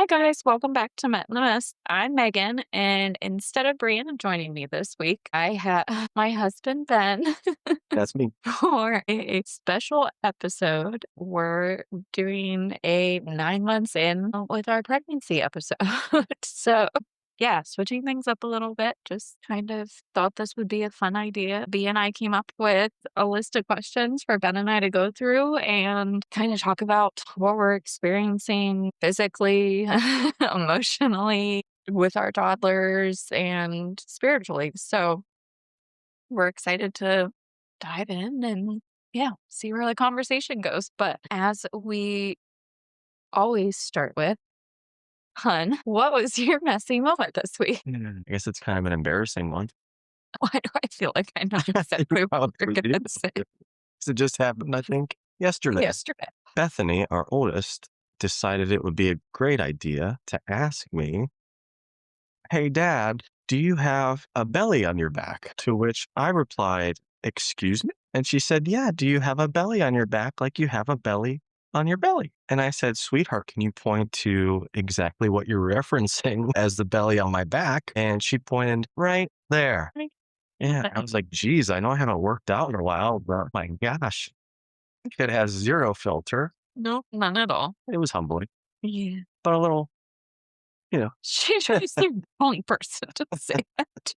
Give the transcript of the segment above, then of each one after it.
guys, welcome back to Met in the Mist. I'm Megan, and instead of Brianna joining me this week, I have my husband Ben That's me. for a special episode. We're doing a 9 months in with our pregnancy episode. So, yeah, switching things up a little bit. Just kind of thought this would be a fun idea. B and I came up with a list of questions for Ben and I to go through and kind of talk about what we're experiencing physically, emotionally with our toddlers and spiritually. So we're excited to dive in and yeah, see where the conversation goes. But as we always start with, Hun, what was your messy moment this week? I guess it's kind of an embarrassing one. Why do I feel like I know exactly You what you're probably do. gonna say? 'Cause it just happened, I think, yesterday. Yesterday. Bethany, our oldest, decided it would be a great idea to ask me, "Hey, Dad, do you have a belly on your back?" To which I replied, "Excuse me?" And she said, "Yeah, do you have a belly on your back like you have a belly on your belly?" And I said, "Sweetheart, can you point to exactly what you're referencing as the belly on my back?" And she pointed right there. Right. Yeah, I Okay. was like, "Geez, I know I haven't worked out in a while, but my gosh, it has 0 filter." No, none at all. It was humbling, Yeah. but a little, you know. She's the only person to say that.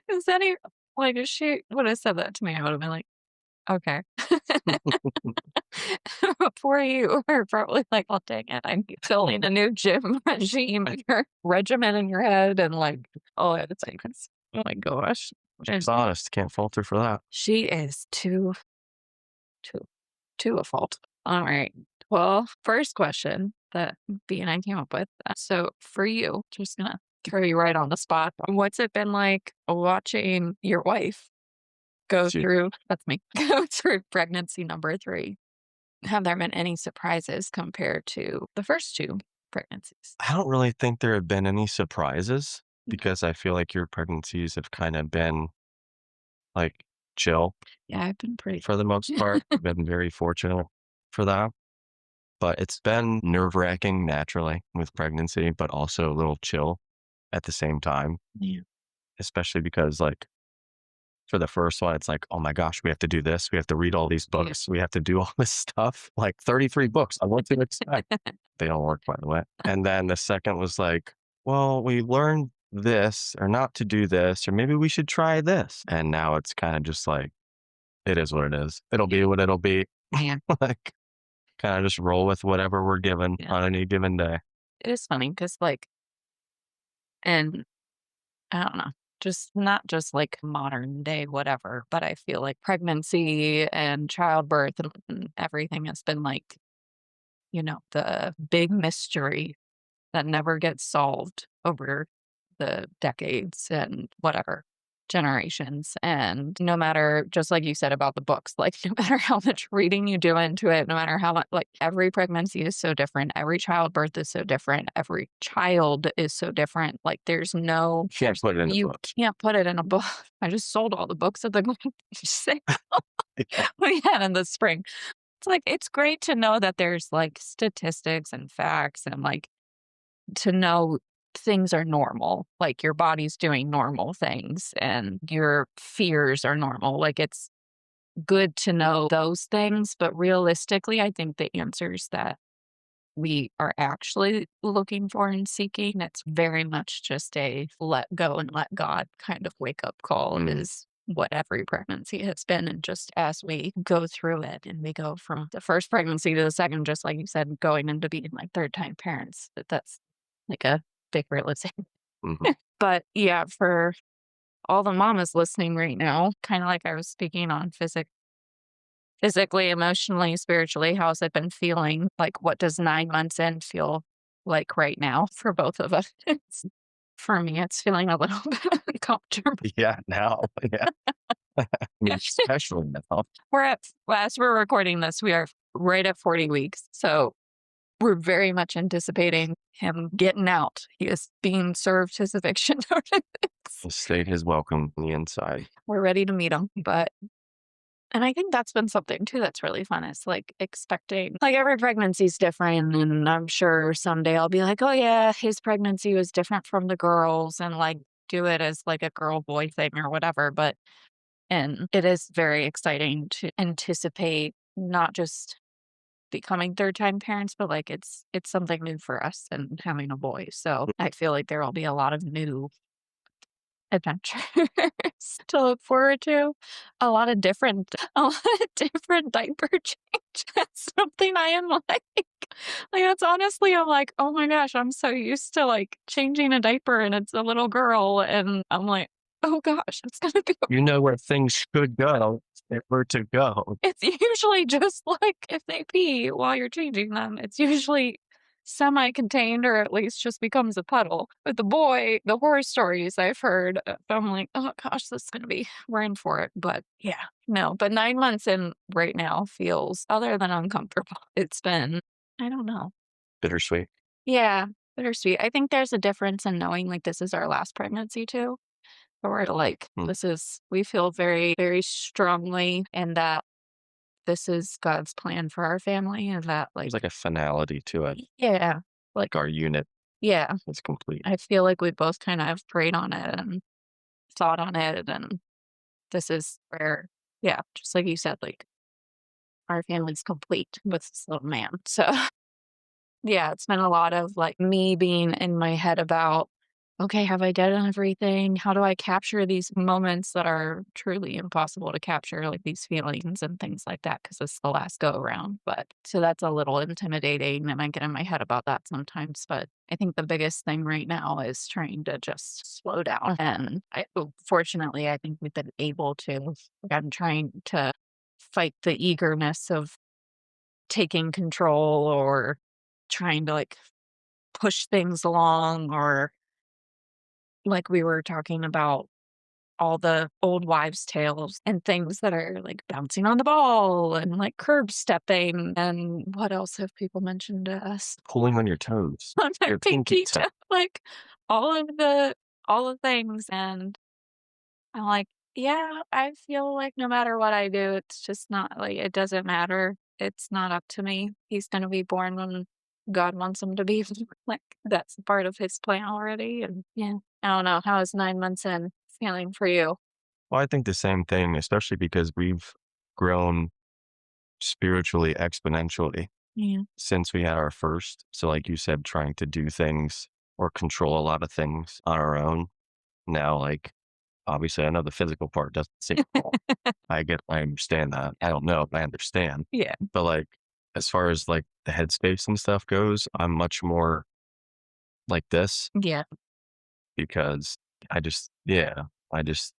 Is any like, if she would have said that to me, I would have been like, "Okay." Before you were probably like, "Well, dang it, I'm building a new gym regime and your regimen in your head," and like, oh, it's like, oh my gosh. She's honest, can't fault her for that. She is too to a fault. All right. Well, first question that B and I came up with. So for you, just gonna throw you right on the spot. What's it been like watching your wife go She through, that's me, go through pregnancy number 3? Have there been any surprises compared to the first 2 pregnancies? I don't really think there have been any surprises Okay. because I feel like your pregnancies have kinda been, like, chill Yeah, I've been pretty. for the most part. I've been very fortunate for that. But it's been nerve-wracking naturally with pregnancy, but also a little chill at the same time, Yeah. especially because, like, for the first one, it's like, "Oh my gosh, we have to do this. We have to read all these Yeah. books. We have to do all this stuff." Like 33 books. I what to expect. They don't work, by the way. And then the second was like, "Well, we learned this or not to do this, or maybe we should try this." And now it's kinda just like, it is what it is. It'll Yeah. be what it'll be. Yeah. Like, kinda just roll with whatever we're given Yeah. on any given day. It is funny because, like, and I don't know, just not just like modern day, whatever, but I feel like pregnancy and childbirth and everything has been like, the big mystery that never gets solved over the decades and whatever generations. And no matter, just like you said about the books, like no matter how much reading you do into it, no matter how much, like every pregnancy is so different, every childbirth is so different, every child is so different. Like there's no, Can't put it in a you book. can't put it in a book. I just sold all the books at the sale Yeah. we had in the spring. It's like, it's great to know that there's like statistics and facts and like to know things are normal, like your body's doing normal things and your fears are normal. Like it's good to know those things. But realistically, I think the answers that we are actually looking for and seeking, it's very much just a let go and let God kind of wake up call Mm, is what every pregnancy has been. And just as we go through it and we go from the first pregnancy to the second, just like you said, going into being like third time parents, that's like a big realization. mhm. But yeah, for all the mamas listening right now, kind of like I was speaking on physically, emotionally, spiritually, how's it been feeling? Like, what does 9 months in feel like right now for both of us? For me, it's feeling a little bit uncomfortable. Yeah, now, yeah. I mean, especially now. As we're recording this, we are right at 40 weeks. So we're very much anticipating him getting out. He is being served his eviction notice. The state has welcomed the inside. We're ready to meet him. But And I think that's been something too that's really fun is like expecting like every pregnancy is different. And I'm sure someday I'll be like, oh yeah, his pregnancy was different from the girls and like do it as like a girl boy thing or whatever. But and it is very exciting to anticipate not just becoming third time parents, but like it's something new for us and having a boy. So I feel like there will be a lot of new adventures to look forward to. A lot of different diaper change. That's something I am like that's honestly I'm like, "Oh my gosh, I'm so used to like changing a diaper and it's a little girl," and I'm like, "Oh gosh, it's gonna go." You know where things should go, if we're to go. It's usually just like if they pee while you're changing them, it's usually semi-contained or at least just becomes a puddle. But the boy, the horror stories I've heard, I'm like, "Oh gosh, this is gonna be we're in for it." But yeah, no, but 9 months in right now feels other than uncomfortable. It's been I don't know. Bittersweet. Yeah, bittersweet. I think there's a difference in knowing like this is our last pregnancy too. Or like Mm. this is we feel very, very strongly in that this is God's plan for our family and that, There's like like a finality to it. yeah, like Our unit yeah, is complete. I feel like we both kind of prayed on it and thought on it, and this is where yeah, just like you said, like, our family's complete with this little man. So yeah, it's been a lot of, like, me being in my head about, "Okay, have I done everything? How do I capture these moments that are truly impossible to capture, like, these feelings and things like that? Because it's the last go around, but so that's a little intimidating, and I get in my head about that sometimes, but I think the biggest thing right now is trying to just slow down, and fortunately, I think we've been able to. Like, I'm trying to fight the eagerness of taking control or trying to, like, push things along or like we were talking about all the old wives' tales and things that are like bouncing on the ball and like curb stepping. And what else have people mentioned to us? Pulling on your toes, On their your pinky pinky toe. toe, like all of the all the things. And I'm like, yeah, I feel like no matter what I do, it's just not like it doesn't matter. It's not up to me. He's gonna be born when God wants him to be. Like that's part of his plan already. And yeah, I don't know. How is 9 months in feeling for you? Well, I think the same thing, especially because we've grown spiritually exponentially Yeah. since we had our first. So, like you said, trying to do things or control a lot of things on our own. Now, like, obviously, I know the physical part doesn't seem cool. I understand that. I don't know if I understand. Yeah. But, like, as far as like the headspace and stuff goes, I'm much more like this Yeah. because yeah, I just,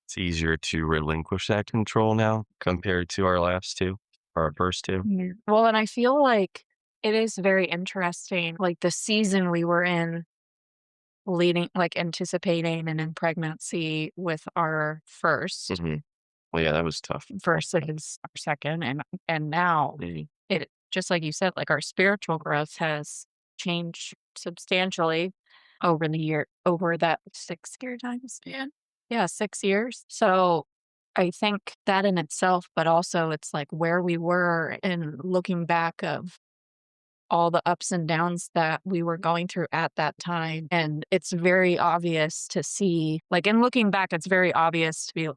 it's easier to relinquish that control now compared to our last two or our first two. Yeah. Well, and I feel like it is very interesting, like the season we were in leading like anticipating and in pregnancy with our first Hmm. Well, yeah, that was tough. versus our second, and now it just like you said, like, our spiritual growth has changed substantially over that 6-year time span. Yeah, 6 years. So, I think that in itself, but also it's, like, where we were and looking back of all the ups and downs that we were going through at that time, and it's very obvious to see like, in looking back, it's very obvious to be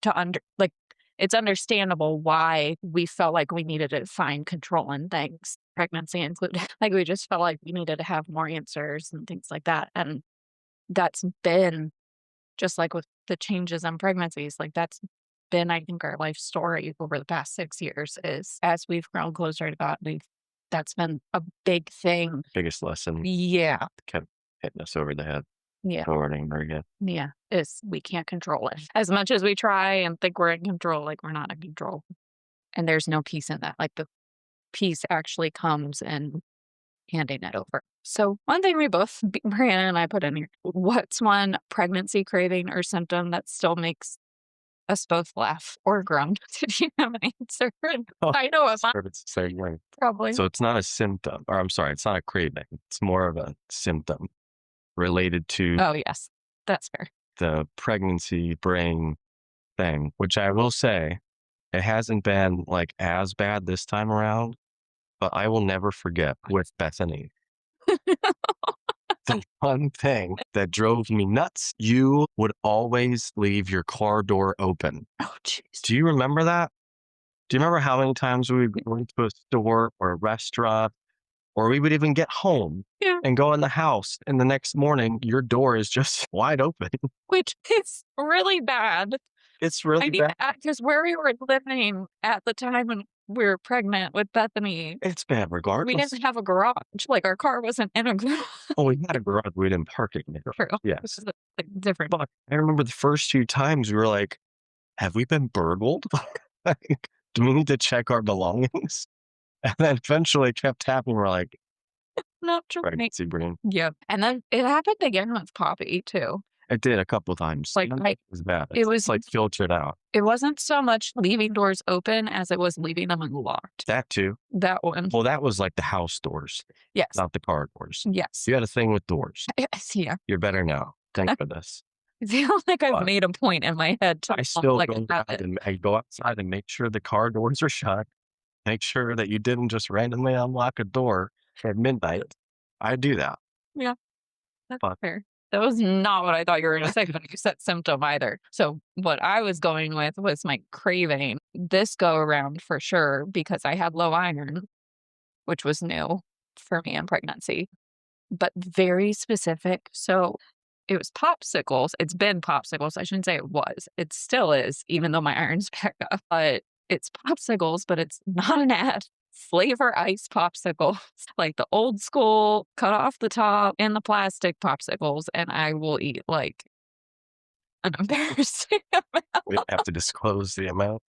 to under like, it's understandable why we felt like we needed to find control in things, pregnancy included. Like, we just felt like we needed to have more answers and things like that, and that's been just like with the changes in pregnancies, like, that's been, I think, our life story over the past 6 years is as we've grown closer to God, we've that's been a big thing. Biggest lesson Yeah, kept hitting us over the head yeah, over and over again. yeah, is we can't control it. As much as we try and think we're in control, like, we're not in control, and there's no peace in that, like, the peace actually comes in handing it over. So, one thing we both Brianna and I put in here, what's one pregnancy craving or symptom that still makes us both laugh or groan? Did you have an answer? Oh, I know if I sure, it's the same way. probably. So it's not a symptom, or I'm sorry, it's not a craving. It's more of a symptom related to Oh, yes. That's fair. the pregnancy brain thing, which I will say It hasn't been, like, as bad this time around, but I will never forget with Bethany, the one thing that drove me nuts, you would always leave your car door open. Oh, jeez. Do you remember that? Do you remember how many times we would go into a store or a restaurant, or we would even get home Yeah, and go in the house, and the next morning, your door is just wide open. which is really bad. It's I really mean, bad. because where we were living at the time when we were pregnant with Bethany, It's bad we regardless. didn't have a garage. Like, our car wasn't in a garage. Oh, we had a garage, we didn't park it in the True. garage. This Yes. is, like, different. But I remember the first few times we were like, "Have we been burgled? Like, do we need to check our belongings?" And then eventually it kept happening. We're like, Not true. "Pregnancy brain." Yep, and then it happened again with Poppy too. It did a couple times. Like, None of it was bad. it It's, like, filtered out. wasn't so much leaving doors open as it was leaving them unlocked. That too. That one. Well, that was like the house doors, Yes. not the car doors. Yes. You had a thing with doors. Yes, yeah. You're better now. Thank goodness. I feel like I've But made a point in my head to I still like go have outside it. and I go outside and make sure the car doors are shut. Make sure that you didn't just randomly unlock a door at midnight. I do that. Yeah, that's But fair. That was not what I thought you were gonna say when you said symptom either. So what I was going with was my craving. This go around for sure because I had low iron, which was new for me in pregnancy, but very specific. So it was popsicles. It's been popsicles. I shouldn't say it was. It still is, even though my iron's back up. But it's popsicles, but it's not an ad. Flavor ice popsicles, like the old school, cut off the top in the plastic popsicles, and I will eat like an embarrassing amount. we don't have to disclose the amount.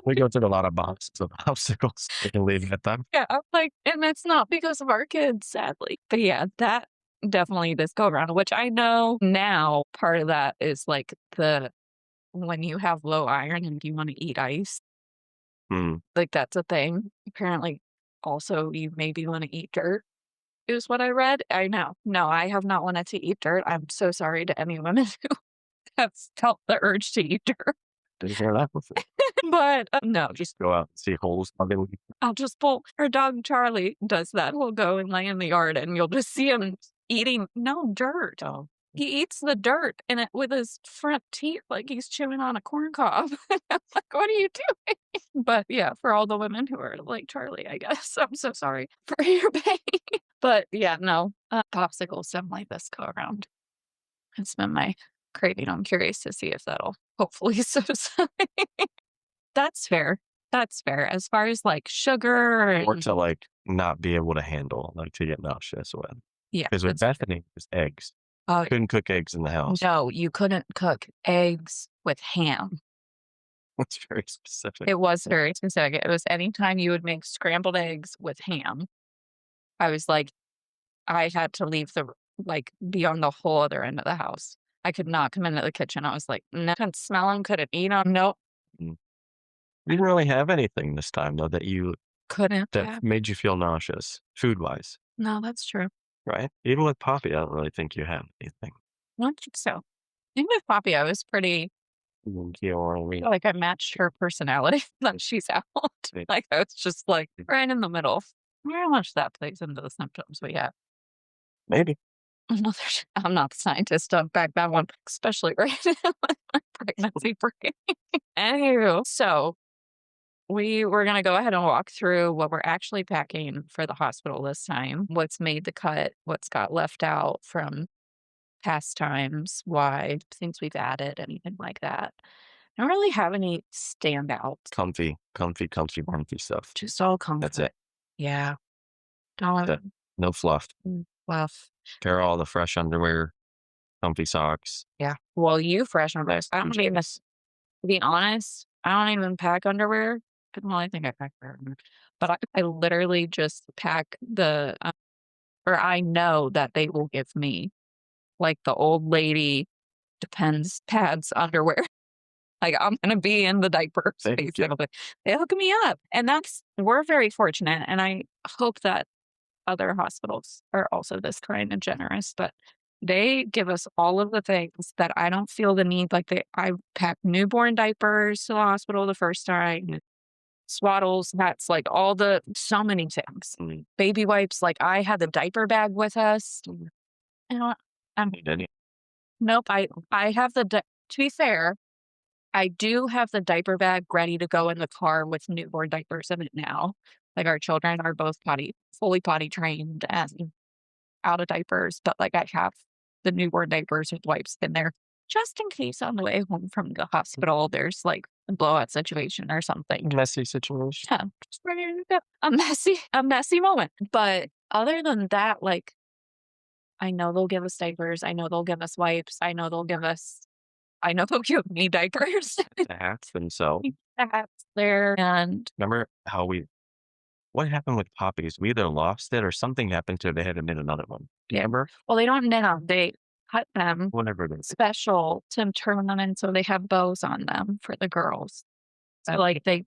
We go through a lot of boxes of popsicles. We can leave it at that. Yeah, I'm like, and it's not because of our kids, sadly. But yeah, that definitely this go around, which I know now part of that is like the when you have low iron and you want to eat ice, Mm. like that's a thing. Apparently, also you maybe want to eat dirt, is what I read. I know. No, I have not wanted to eat dirt. I'm so sorry to any women who have felt the urge to eat dirt. Didn't hear that before. But no, Just go out and see holes. I'll just pull our dog Charlie does that. He'll go and lay in the yard and you'll just see him eating no dirt. Oh, He eats the dirt in it with his front teeth like he's chewing on a corn cob. I'm like, what are you doing? But yeah, for all the women who are like Charlie, I guess. I'm so sorry for your pain. But yeah, no, popsicles definitely this go around. It's been my craving. I'm curious to see if that'll hopefully subside. That's fair. That's fair. As far as like sugar or and to, like, not be able to handle, like, to get nauseous with. yeah, Because with that's Bethany, it was eggs. oh Couldn't cook eggs in the house. no, you couldn't cook eggs with ham. That's very specific. It was very specific. It was anytime you would make scrambled eggs with ham. I was like, I had to leave the like be on the whole other end of the house. I could not come into the kitchen. I was like, no, couldn't smell them, couldn't eat them. Nope, Mm. We didn't really have anything this time, though, couldn't that have. made you feel nauseous, food-wise, No, that's true. right? Even with Poppy, I don't really think you had anything. I don't think so. I think with Poppy, I was pretty like I matched her personality when she's out. Right. Like I was just like right in the middle. I wonder how much that plays into the symptoms we have. Maybe. I'm not the scientist to back that one, especially right now with my pregnancy brain. Anywho, so we were going to go ahead and walk through what we're actually packing for the hospital this time, what's made the cut, what's got left out from past times, why, things we've added, anything like that. I don't really have any standouts, Comfy, comfy, comfy, comfy stuff. just all That's comfort. it. Yeah. Don't That no fluff. fluff. Pair all the fresh underwear, comfy socks. Yeah. Well, you fresh underwear. I don't even, to be honest, I don't even pack underwear. Well, I think I pack underwear, but I literally just pack the, or I know that they will give me like the old lady Depends pads underwear. Like I'm gonna be in the diapers There you go. basically. They hook me up, and we're very fortunate, and I hope that other hospitals are also this kind and generous. But They give us all of the things that I don't feel the need, like, I packed newborn diapers to the hospital the first time, swaddles, that's, like, all the so many things. Mm, Baby wipes, like, I had the diaper bag with us. You know what? you didn't. Nope, I have to be fair, I do have the diaper bag ready to go in the car with newborn diapers in it now. Like, our children are both fully potty trained and out of diapers, but, like, I have the newborn diapers with wipes in there just in case on the way home from the hospital, there's, like, a blowout situation or something. Messy situation. Yeah, just ready to go. A messy moment. But other than that, like, I know they'll give us diapers, I know they'll give us wipes, I know they'll give me diapers. The hats themselves. That's there, and Remember how what happened with poppies? We either lost it or something happened to it. They had to knit another one. Do you yeah. remember? Well, they don't knit 'em, they cut them Whatever it is. special to turn them in so they have bows on them for the girls. So, like, they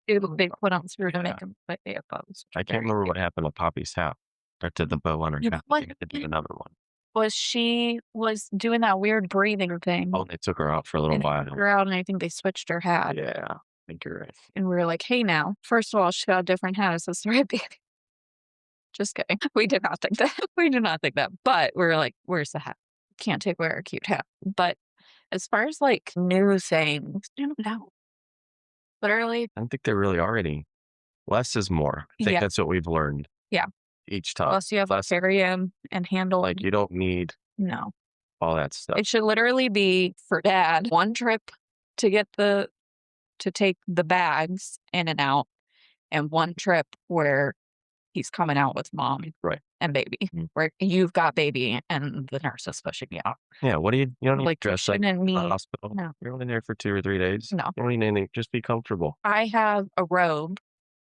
put them through to make Yeah. them, but they have bows. I can't remember what happened with Poppy's hat or to the bow on her You know hat. what? They had to do another one. She was doing that weird breathing thing, Oh, they took her out for a little and they took while. her out, and I think they switched her hat, Yeah, I think you're right. and we were like, "Hey, now, first of all, she got a different hat as the right baby." Just kidding. We did not think that. We did not think that, but we were like, "Where's the hat? Can't take away our cute hat." But as far as, like, new things, I don't know. Literally, I don't think there really are any. Less is more. I think yeah, that's what we've learned yeah. each time. Unless you have to Less, carry him and handle like, you don't need no. all that stuff. It should literally be for dad, 1 trip to get to take the bags in and out, and 1 trip where he's coming out with mom Right. and baby, Mm. where you've got baby and the nurse is pushing you out. Yeah, what do you don't need Like, to you dress like shouldn't the need hospital. no, You're only there for 2 or 3 days. no. You don't need anything. Just be comfortable. I have a robe,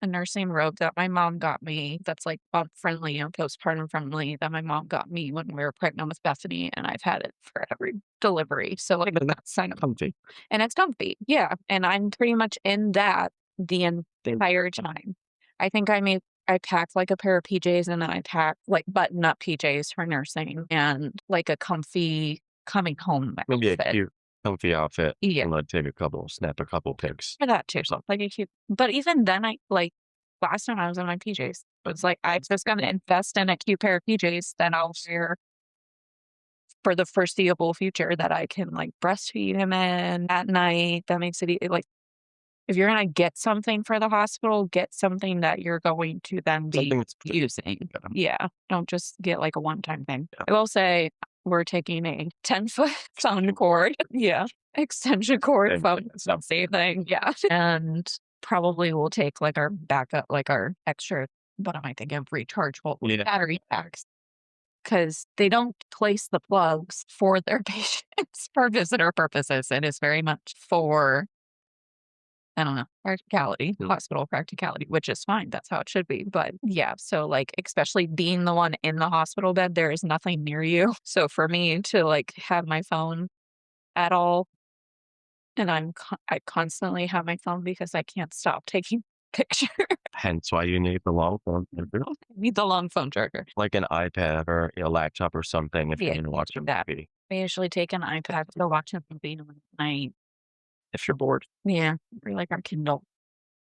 a nursing robe that my mom got me that's, like, bump friendly and postpartum friendly that my mom got me when we were pregnant with Bethany, and I've had it for every delivery, so, like, And that's that's kind of comfy. and it's comfy, yeah, and I'm pretty much in that the entire time. I think I packed, like, a pair of PJs, and then I packed, like, button-up PJs for nursing and, like, a comfy coming home Maybe a outfit. cute, comfy outfit Yeah, and, snap a couple pics for that too. or something. Like, a cute but even then, last time I was in my PJs, it was like, I'm just gonna invest in a cute pair of PJs that I'll wear for the foreseeable future that I can, like, breastfeed him in at night. That makes it like, if you're gonna get something for the hospital, get something that you're going to then be Something that's using. yeah, Yeah, don't just get, like, a one-time thing. yeah. I will say we're taking a 10-foot phone cord. Yeah, extension cord Same phone, thing, it's the same thing, yeah, and probably we'll take, like, our backup, like, our extra what am I thinking of, rechargeable Yeah. battery packs because they don't place the plugs for their patients for visitor purposes. It is very much for I don't know, practicality, hospital practicality, which is fine. That's how it should be. But yeah, so like, especially being the one in the hospital bed, there is nothing near you. So for me to like have my phone at all, and I constantly have my phone because I can't stop taking pictures. Hence why you need the long phone charger, I need the long phone charger. like an iPad or a laptop or something if you're Yeah, gonna watch a that. movie. I usually take an iPad to watch a movie when I If you're bored. yeah, or like our Kindle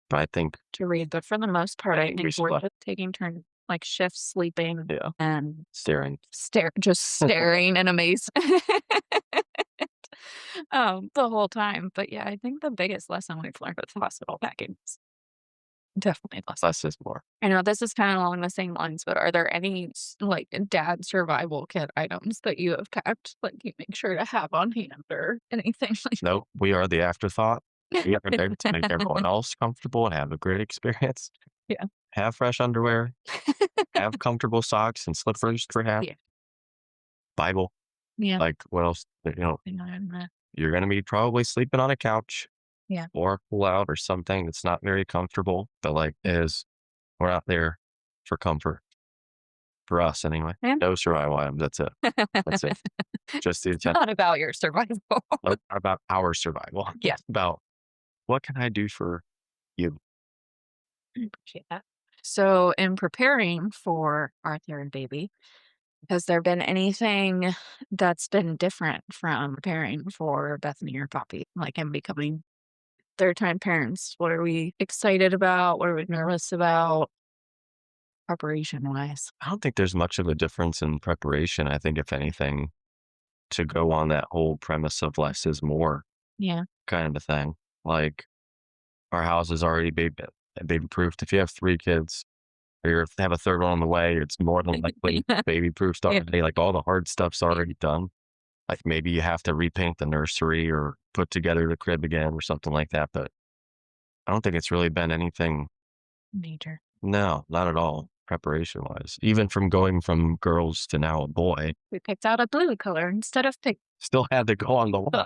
But I think to read. But for the most part, I we think we're split. just taking turns like shifts sleeping Yeah. and Staring. just staring in amazement, the whole time, but yeah, I think the biggest lesson we've learned with hospital packing is definitely less. Less is more. I know this is kinda along the same lines, but are there any like, dad survival kit items that you have packed, like, you make sure to have on hand or anything like Nope, we are the afterthought. We are there to make everyone else comfortable and have a great experience. Yeah. Have fresh underwear, have comfortable socks and slippers perhaps, Yeah, Bible, yeah. like, what else? Hang on, You're gonna be probably sleeping on a couch yeah. or a pull-out or something that's not very comfortable, but, like, is we're out there for comfort, for us anyway. Yeah. No survival items, that's it. That's it. Just the It's intent not about your survival. about our survival. Yeah, About what can I do for you? I appreciate that. So, in preparing for our 3rd baby, Has there been anything that's been different from preparing for Bethany or Poppy? Like, and becoming third-time parents? What are we excited about? What are we nervous about preparation-wise? I don't think there's much of a difference in preparation. I think if anything, to go on that whole premise of less is more Yeah. kind of a thing. Like our house is already baby proofed. If you have 3 kids or you have a 3rd one on the way, it's more than likely baby proofed Yeah. already. Like all the hard stuff's already done. Like maybe you have to repaint the nursery or put together the crib again or something like that. But I don't think it's really been anything. Major. No, not at all, preparation wise. Even from going from girls to now a boy, We picked out a blue color instead of pink. still had to go on the wall.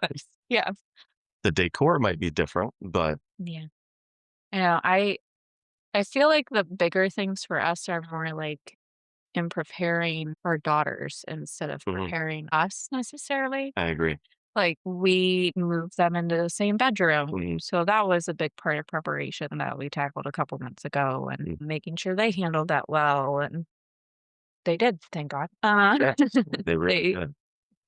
Yeah. The decor might be different, but Yeah. I feel like the bigger things for us are more like in preparing our daughters instead of mhm, preparing us necessarily. I agree. Like, we moved them into the same bedroom, Mhm, so that was a big part of preparation that we tackled a couple months ago and mm, making sure they handled that well, and they did, thank God. yeah, they really They good.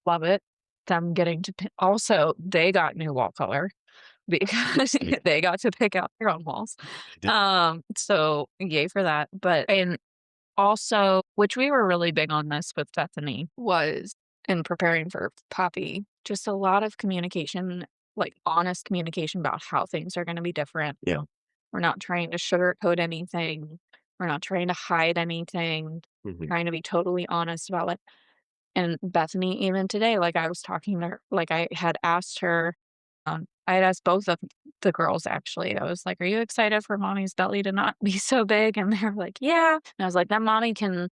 love it. Them getting to pi also, they got new wall color because They they got to pick out their own walls. did. So yay for that, but and also, which we were really big on this with Bethany, was in preparing for Poppy, just a lot of communication, like honest communication about how things are gonna be different. Yeah, We're not trying to sugarcoat anything. We're not trying to hide anything. mhm, Trying to be totally honest about it. And Bethany, even today, like I was talking to her, like I had asked her, I had asked both of the girls actually. I was like, "Are you excited for mommy's belly to not be so big?" And they're like, "Yeah." And I was like, "Then mommy can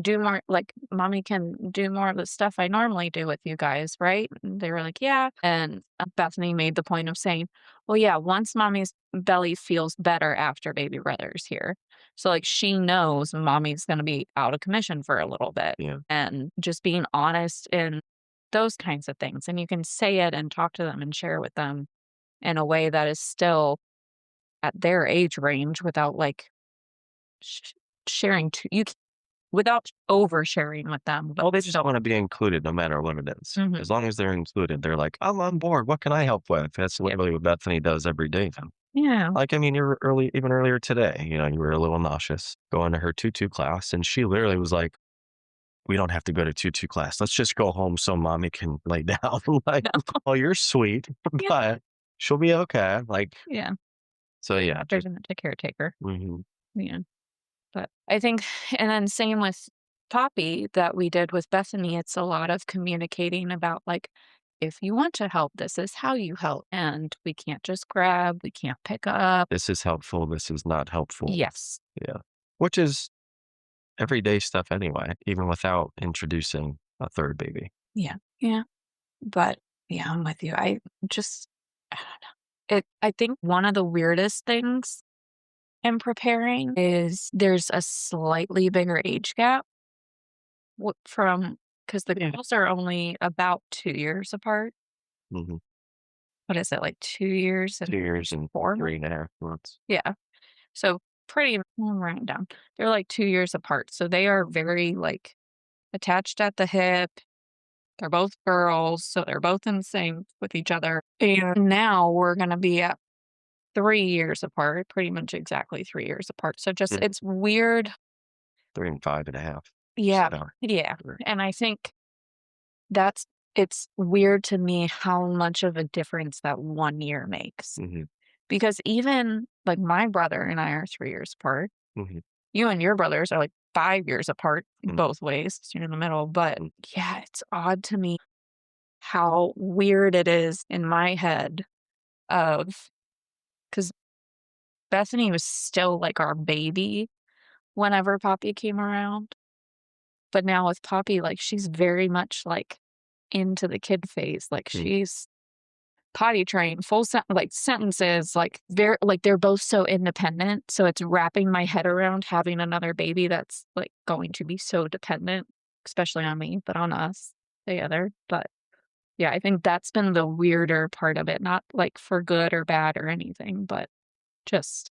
do more like, mommy can do more of the stuff I normally do with you guys, right?" And they were like, "Yeah." And Bethany made the point of saying, "Well, yeah, once mommy's belly feels better after baby brother's here." So, like, she knows mommy's gonna be out of commission for a little bit, yeah. and just being honest in those kinds of things, and you can say it and talk to them and share with them in a way that is still at their age range without, like, sh sharing too you without oversharing with them, but Well, they just still. wanna be included no matter what it is. As Mhm. long as they're included, they're like, "I'm on board. What can I help with?" That's Yep. literally what Bethany does every day now. Yeah. Like, I mean, you were early even earlier today, you were a little nauseous going to her tutu class, and she literally was like, "We don't have to go to tutu class. Let's just go home so mommy can lay down." I'm like, No. "Oh, you're sweet, Yeah. but she'll be okay." Like, Yeah. so yeah, They're just gonna take caretaker. mhm. Yeah. But I think and then same with Poppy that we did with Bethany, it's a lot of communicating about, like, if you want to help, this is how you help, and we can't just grab, we can't pick up. This is helpful, this is not helpful. Yes. Yeah. Which is everyday stuff anyway, even without introducing a 3rd baby. Yeah. Yeah. But, yeah, I'm with you. Just I don't know. I think one of the weirdest things in preparing is there's a slightly bigger age gap from because the Yeah. girls are only about 2 years apart. Mhm. What is it, like 2 years 2 and years and 4 months? 3.5 months. Yeah. So pretty round down. They're like 2 years apart. So they are very, like, attached at the hip. They're both girls, so they're both in the same with each other. And now we're gonna be at 3 years apart, pretty much exactly 3 years apart. So just Mhm. it's weird. 3 and 5.5. Yeah. So, Yeah. right. And I think that's it's weird to me how much of a difference that 1 year makes. Mhm, Because even, like, my brother and I are 3 years apart. mhm, You and your brothers are, like, 5 years apart mm, both ways, so you're in the middle, but, mm. yeah, it's odd to me how weird it is in my head of because Bethany was still, like, our baby whenever Poppy came around, but now with Poppy, like, she's very much, like, into the kid phase, like, Mm, she's potty trained, full like, sentences, like, very like, they're both so independent, so it's wrapping my head around having another baby that's, like, going to be so dependent, especially on me, but on us together, but, yeah, I think that's been the weirder part of it, not, like, for good or bad or anything, but just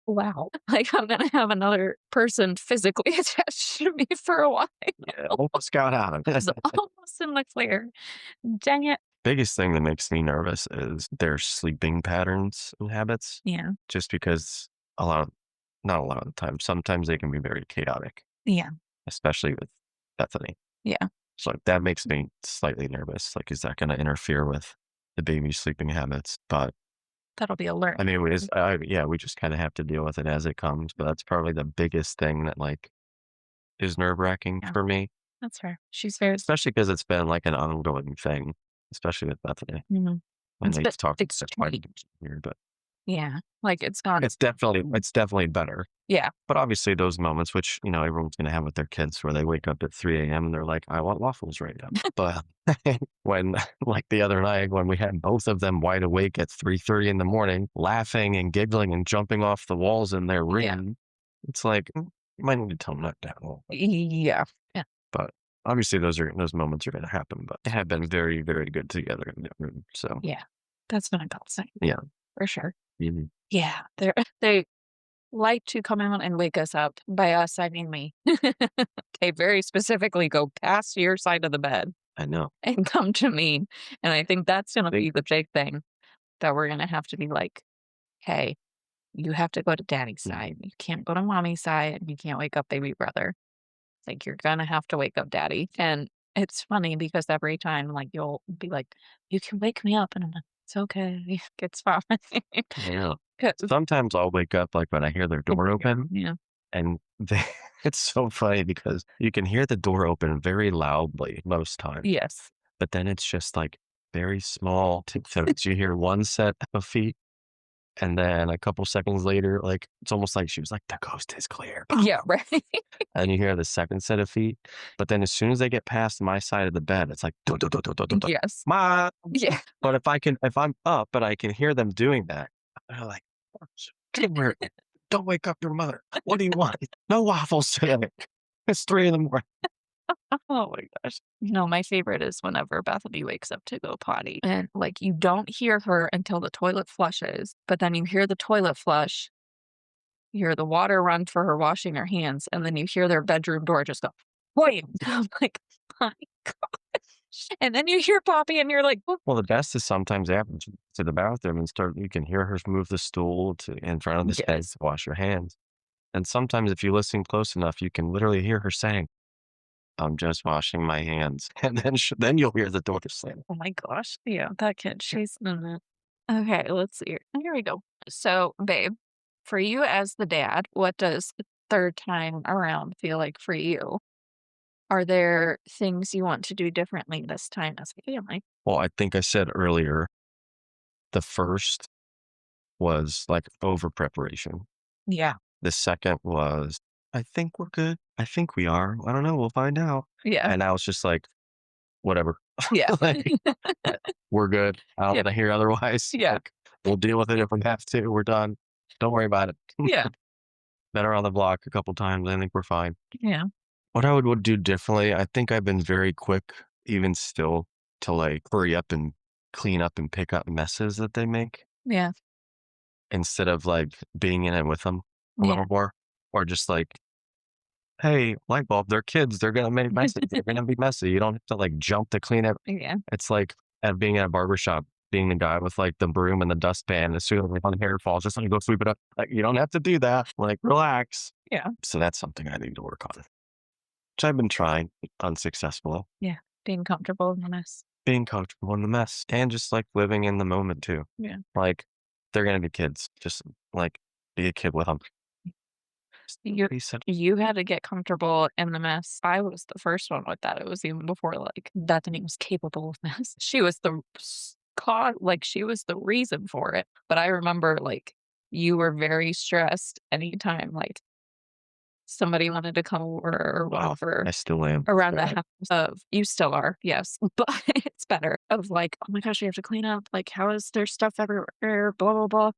Wow. Like, I'm gonna have another person physically attached to me for a while. Yeah, almost got out of It's it. almost in the clear. Dang it. Biggest thing that makes me nervous is their sleeping patterns and habits, Yeah. just because a lot of not a lot of the time, sometimes they can be very chaotic, Yeah. especially with Bethany. Yeah. So, like, that makes me slightly nervous, like, is that gonna interfere with the baby's sleeping habits? But, That'll be a I learning. mean, we just yeah, we just kinda have to deal with it as it comes, but that's probably the biggest thing that, like, is nerve-wracking Yeah. for me, That's fair. She's very especially because 'cause it's been, like, an ongoing thing, especially with Bethany. mhm. I It's know a you bit talk extreme. here, but Yeah. Like, it's gone. it's definitely better. Yeah. But obviously those moments, which, everyone's gonna have with their kids where they wake up at 3 a.m. and they're like, "I want waffles right now." But when like the other night when we had both of them wide awake at 3:30 in the morning, laughing and giggling and jumping off the walls in their Yeah. room, it's like, you might need to tone that down a little bit. Yeah. Yeah. But obviously those moments are gonna happen, but they have been very, very good together in that room. So, Yeah. That's been a godsend yeah. for sure. Mhm. Yeah. They like to come out and wake us up. By us, I mean me. They very specifically go past your side of the bed I know. and come to me. And I think that's gonna be the big thing that we're gonna have to be like, "Hey, you have to go to daddy's Mhm. side. You can't go to mommy's side. You can't wake up baby brother. Like, you're gonna have to wake up daddy." And it's funny because every time, like, you'll be like, "You can wake me up." And I'm like, "It's okay. It's fine." Yeah. 'Cause Sometimes I'll wake up, like, when I hear their door open. yeah. And they it's so funny because you can hear the door open very loudly most times, Yes. but then it's just, like, very small tiptoes. You hear one set of feet, and then a couple seconds later, like, it's almost like she was like, "The coast is clear." Yeah, right. And you hear the second set of feet, but then as soon as they get past my side of the bed, it's like, "Dun, dun, dun, dun, dun, dun, dun, Yes. Mom." Yeah. But if I'm up, but I can hear them doing that, they're like, "Come here. Don't wake up your mother. What do you want? No waffles today. It's 3 in the morning." Oh my gosh. No, my favorite is whenever Bethany wakes up to go potty and, like, you don't hear her until the toilet flushes, but then you hear the toilet flush, you hear the water run for her washing her hands, and then you hear their bedroom door just go, wham! I'm like, "My gosh." And then you hear Poppy and you're like, "Oh." Well, the best is sometimes after to the bathroom and start you can hear her move the stool to in front of the sink Yes. to wash her hands. And sometimes if you listen close enough, you can literally hear her saying, "I'm just washing my hands." And then you'll hear the door slam. Oh my gosh. Yeah, that kid, she's okay, let's see here. Here we go. So, babe, for you as the dad, what does the third time around feel like for you? Are there things you want to do differently this time as a family? Well, I think I said earlier, the first was like over preparation. Yeah. The second was, "I think we're good. I think we are. I don't know. We'll find out." Yeah. And I was just like, "Whatever." Yeah. Like, we're good. I don't Yep. wanna hear otherwise. Yeah. Like, we'll deal with it if we have to. We're done. Don't worry about it. Yeah. Been around the block a couple times. I think we're fine. Yeah. What I would do differently, I think I've been very quick, even still, to, like, hurry up and clean up and pick up messes that they make Yeah. instead of, like, being in it with them a Yeah. little more, or just like, "Hey, light bulb, they're kids. They're gonna make messes. They're gonna be messy. You don't have to, like, jump to clean it." Yeah. It's like at being at a barbershop, being the guy with, like, the broom and the dustpan, as soon as one hair falls, just like, "Go sweep it up." Like, you don't have to do that. Like, relax. Yeah. So that's something I need to work on, which I've been trying, unsuccessful. Yeah. Being comfortable in the mess. Being comfortable in the mess and just, like, living in the moment too. Yeah. Like, they're gonna be kids. Just, like, be a kid with them. You Be such you had to get comfortable in the mess. I was the first one with that. It was even before, like, Bethany was capable of mess. She was the cause, like, she was the reason for it. But I remember, like, you were very stressed anytime, like, somebody wanted to come over or wow, whatever I still am. around the house of you still are, yes, but it's better of like, "Oh my gosh, we have to clean up, like, how is there stuff everywhere, blah, blah, blah."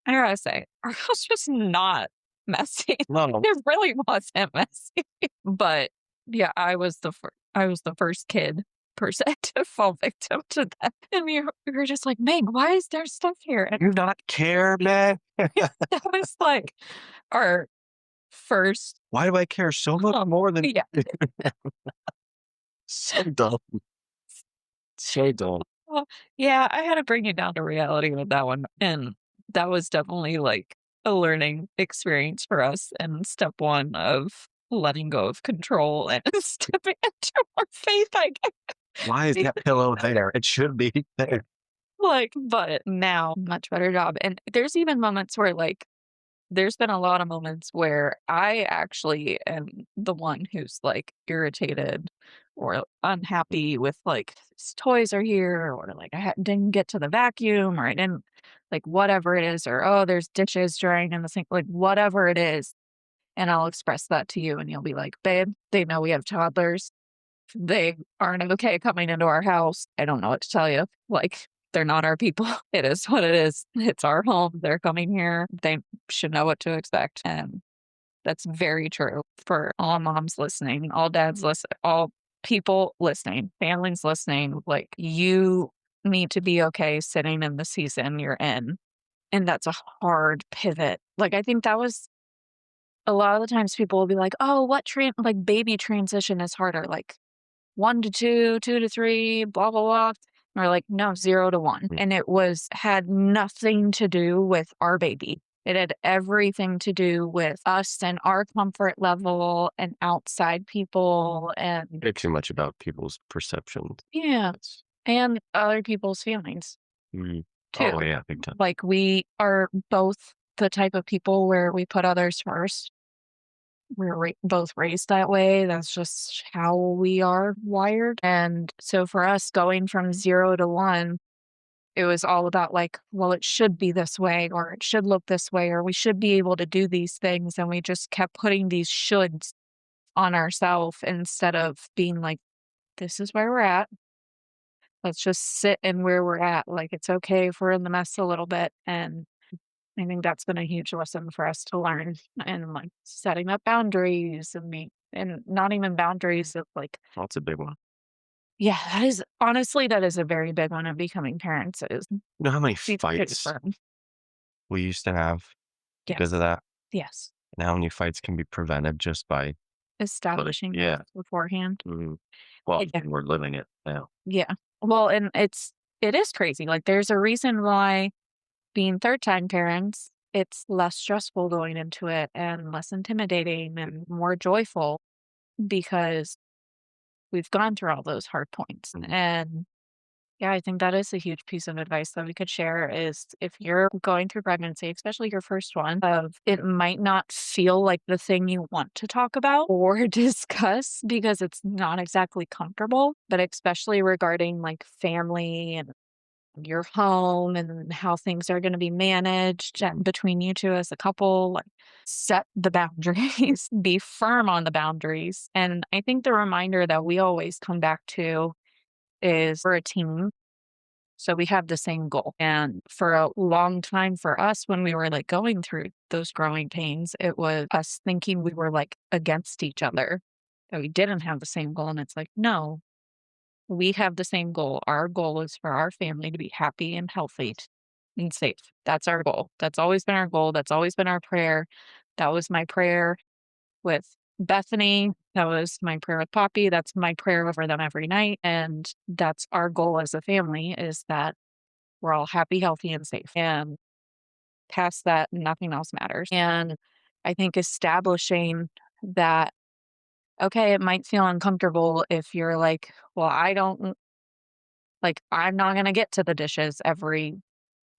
I gotta say, our house was not messy. No, It really wasn't messy. But, yeah, I was the first kid, person to fall victim to that. And you're just like, "Meg, why is there stuff here?" And You not care, man? that was like our first Why do I care so much more than yeah. so dumb, so dumb. Well, yeah, I had to bring you down to reality with that one, and that was definitely, like, a learning experience for us, and step 1 of letting go of control and stepping into more faith, I guess. Why is that pillow there? It should be there. Like, but now, much better job, and there's even moments where, like, there's been a lot of moments where I actually am the one who's, like, irritated or unhappy with, like, "These toys are here," or, like, didn't get to the vacuum, or I didn't like, whatever it is, or, "Oh, there's dishes drying in the sink," like, whatever it is, and I'll express that to you, and you'll be like, "Babe, they know we have toddlers. They aren't okay coming into our house. I don't know what to tell you. Like, they're not our people. It is what it is. It's our home. They're coming here. They should know what to expect." And that's very true for all moms listening, all dads listening, all people listening, families listening. Like, you need to be okay sitting in the season you're in. And that's a hard pivot. Like, I think that was a lot of the times people will be like, "Oh, like baby transition is harder." Like, 1 to 2, 2 to 3, blah, blah, blah. And we're like, "No, 0 to 1." Mm, And it had nothing to do with our baby. It had everything to do with us and our comfort level and outside people and Care too much about people's perceptions. yeah, That's and other people's feelings mm. too. Oh, yeah, big time. Like, we are both the type of people where we put others first. We're both raised that way. That's just how we are wired. And so for us going from 0 to 1, it was all about like, well, it should be this way, or it should look this way, or we should be able to do these things. And we just kept putting these shoulds on ourselves instead of being like, this is where we're at. Let's just sit in where we're at. Like, it's okay if we're in the mess a little bit. And I think that's been a huge lesson for us to learn, and like setting up boundaries and not even boundaries of like, That's a big one. yeah, that is a very big one of becoming parents is You know how many be pretty fights firm. we used to have because of Yes. that? Yes. And how many fights can be prevented just by Establishing things yeah. beforehand. Mhm. Well, Yeah. we're living it now. Yeah. Well, and it is crazy. Like, there's a reason why being third time parents, it's less stressful going into it and less intimidating and more joyful because we've gone through all those hard points. Mhm. And yeah, I think that is a huge piece of advice that we could share is if you're going through pregnancy, especially your first one, of it might not feel like the thing you want to talk about or discuss because it's not exactly comfortable, but especially regarding like family and your home and how things are going to be managed and between you two as a couple, like set the boundaries, be firm on the boundaries. And I think the reminder that we always come back to is we're a team. So we have the same goal. And for a long time for us, when we were like going through those growing pains, it was us thinking we were like against each other, that we didn't have the same goal. And it's like, no, we have the same goal. Our goal is for our family to be happy and healthy and safe. That's our goal. That's always been our goal. That's always been our prayer. That was my prayer with Bethany. That was my prayer with Poppy. That's my prayer over them every night. And that's our goal as a family is that we're all happy, healthy, and safe. And past that, nothing else matters. And I think establishing that, okay, it might feel uncomfortable if you're like, well, I'm not going to get to the dishes every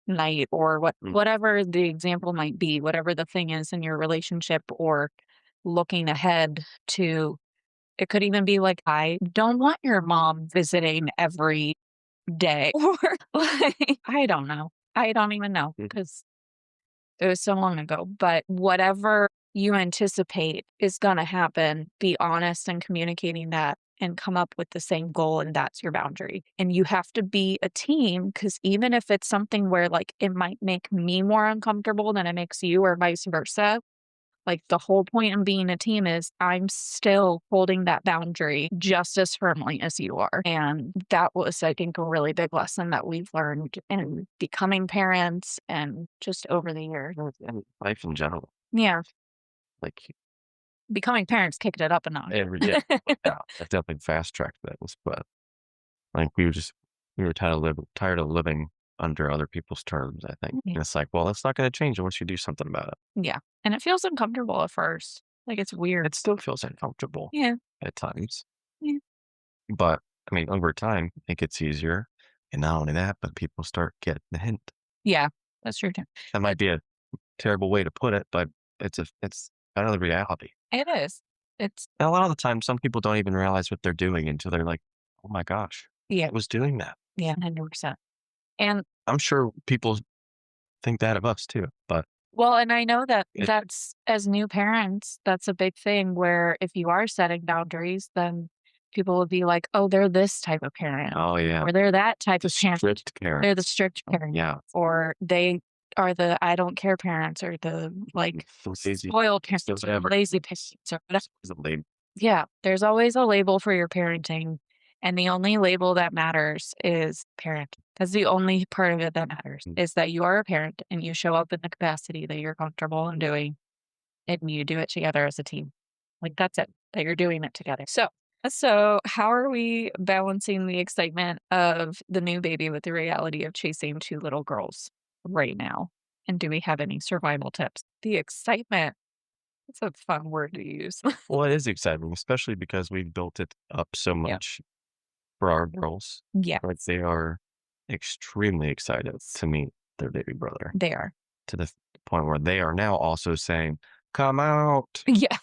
night or Mm. whatever the example might be, whatever the thing is in your relationship or looking ahead to, it could even be like, I don't want your mom visiting every day or like, I don't know. I don't even know Mm. because it was so long ago, but whatever you anticipate is gonna happen, be honest in communicating that and come up with the same goal, and that's your boundary. And you have to be a team because even if it's something where, like, it might make me more uncomfortable than it makes you or vice versa, Like, the whole point in being a team is I'm still holding that boundary just as firmly as you are. And that was, I think, a really big lesson that we've learned in becoming parents and just over the years. And life in general. Yeah, Like, becoming parents kicked it up a notch. yeah, yeah, that definitely fast tracked things, but, like, we were tired of living under other people's terms, I think. Yeah. And it's like, well, it's not gonna change unless you do something about it. Yeah, and it feels uncomfortable at first. Like, it's weird. It still feels uncomfortable Yeah, at times, yeah. but, I mean, over time, it gets easier, and not only that, but people start getting the hint. Yeah, that's true too. That might But be a terrible way to put it, but it's kind of the reality. it is. It's And a lot of the time, some people don't even realize what they're doing until they're like, "Oh my gosh, yeah, I was doing that." yeah, 100%. And I'm sure people think that of us too, but well, and I know that it that's as new parents, that's a big thing where if you are setting boundaries, then people will be like, "Oh, they're this type of parent," oh, yeah, or "They're that type the of parent. strict They're the parents. strict parent," Yeah, or "They are the I don't care parents," or the, like, lazy, spoiled parents, or whatever. lazy parents, or whatever. Supposedly. Yeah, there's always a label for your parenting, and the only label that matters is parent. That's the only part of it that matters, is that you are a parent and you show up in the capacity that you're comfortable in doing, and you do it together as a team. Like, that's it, that you're doing it together. So how are we balancing the excitement of the new baby with the reality of chasing 2 little girls right now? And do we have any survival tips? The excitement, it's a fun word to use. Well, it is exciting, especially because we've built it up so Yeah. much for our girls. Yeah, Like, they are extremely excited to meet their baby brother they are. to the point where they are now also saying, "Come out, Yeah.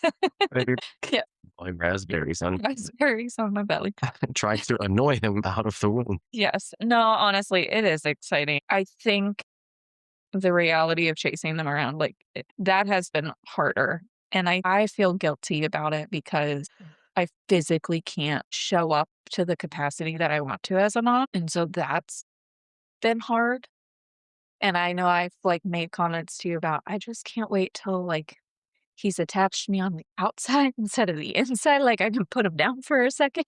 baby." Yeah, Like raspberries on raspberries on my belly. trying to annoy him out of the womb. Yes. No, honestly, it is exciting. I think the reality of chasing them around, like, that has been harder, and I feel guilty about it because I physically can't show up to the capacity that I want to as a mom, and so that's been hard, and I know I've, like, made comments to you about, I just can't wait till, like, he's attached to me on the outside instead of the inside, like, I can put him down for a second.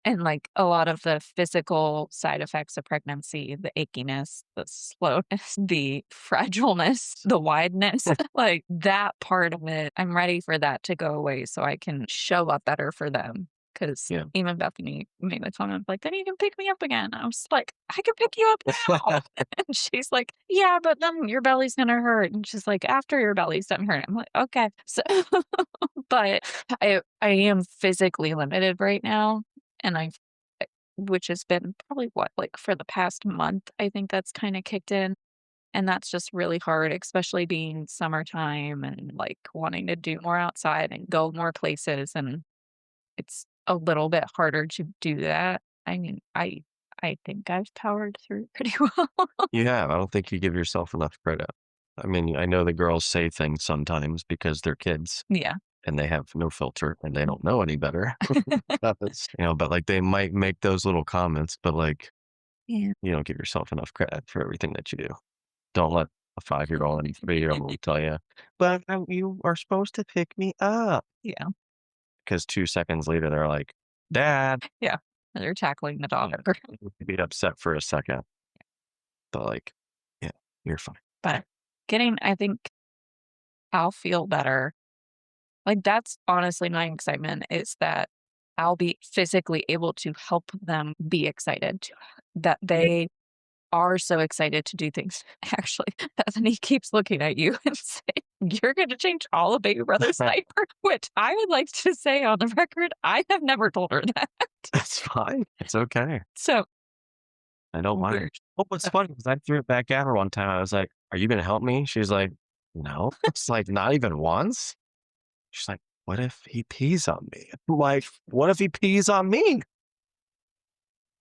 And, like, a lot of the physical side effects of pregnancy, the achiness, the slowness, the fragileness, the wideness, like, that part of it, I'm ready for that to go away so I can show up better for them. Because Yeah. even Bethany made the comment, like, "Then you can pick me up again." I was like, "I can pick you up now." And she's like, "Yeah, but then your belly's gonna hurt." And she's like, "After your belly's done hurting." I'm like, "Okay." So, but I am physically limited right now, and which has been probably what, like, for the past month, I think that's kinda kicked in, and that's just really hard, especially being summertime and, like, wanting to do more outside and go more places, and it's a little bit harder to do that. I mean, I think I've powered through pretty well. You have. I don't think you give yourself enough credit. I mean, I know the girls say things sometimes because they're kids Yeah. and they have no filter and they don't know any better. But like they might make those little comments, but like Yeah. you don't give yourself enough credit for everything that you do. Don't let a 5-year-old and 3-year-old tell you, but you are supposed to pick me up. Yeah. Because 2 seconds later, they're like, Dad, Yeah. They're tackling the dog. yeah, you'd be upset for a second, but like, yeah, you're fine. But I think I'll feel better. Like, that's honestly my excitement is that I'll be physically able to help them be excited, that they are so excited to do things. Actually, Bethany keeps looking at you and saying, "You're gonna change all of Baby Brother's diaper," which I would like to say on the record, I have never told her that. That's fine. It's okay. So I don't mind. weird. What was funny was I threw it back at her one time. I was like, "Are you gonna help me?" She's like, "No." It's like, "Not even once?" She's like, "What if he pees on me?" I'm like, "What if he pees on me?"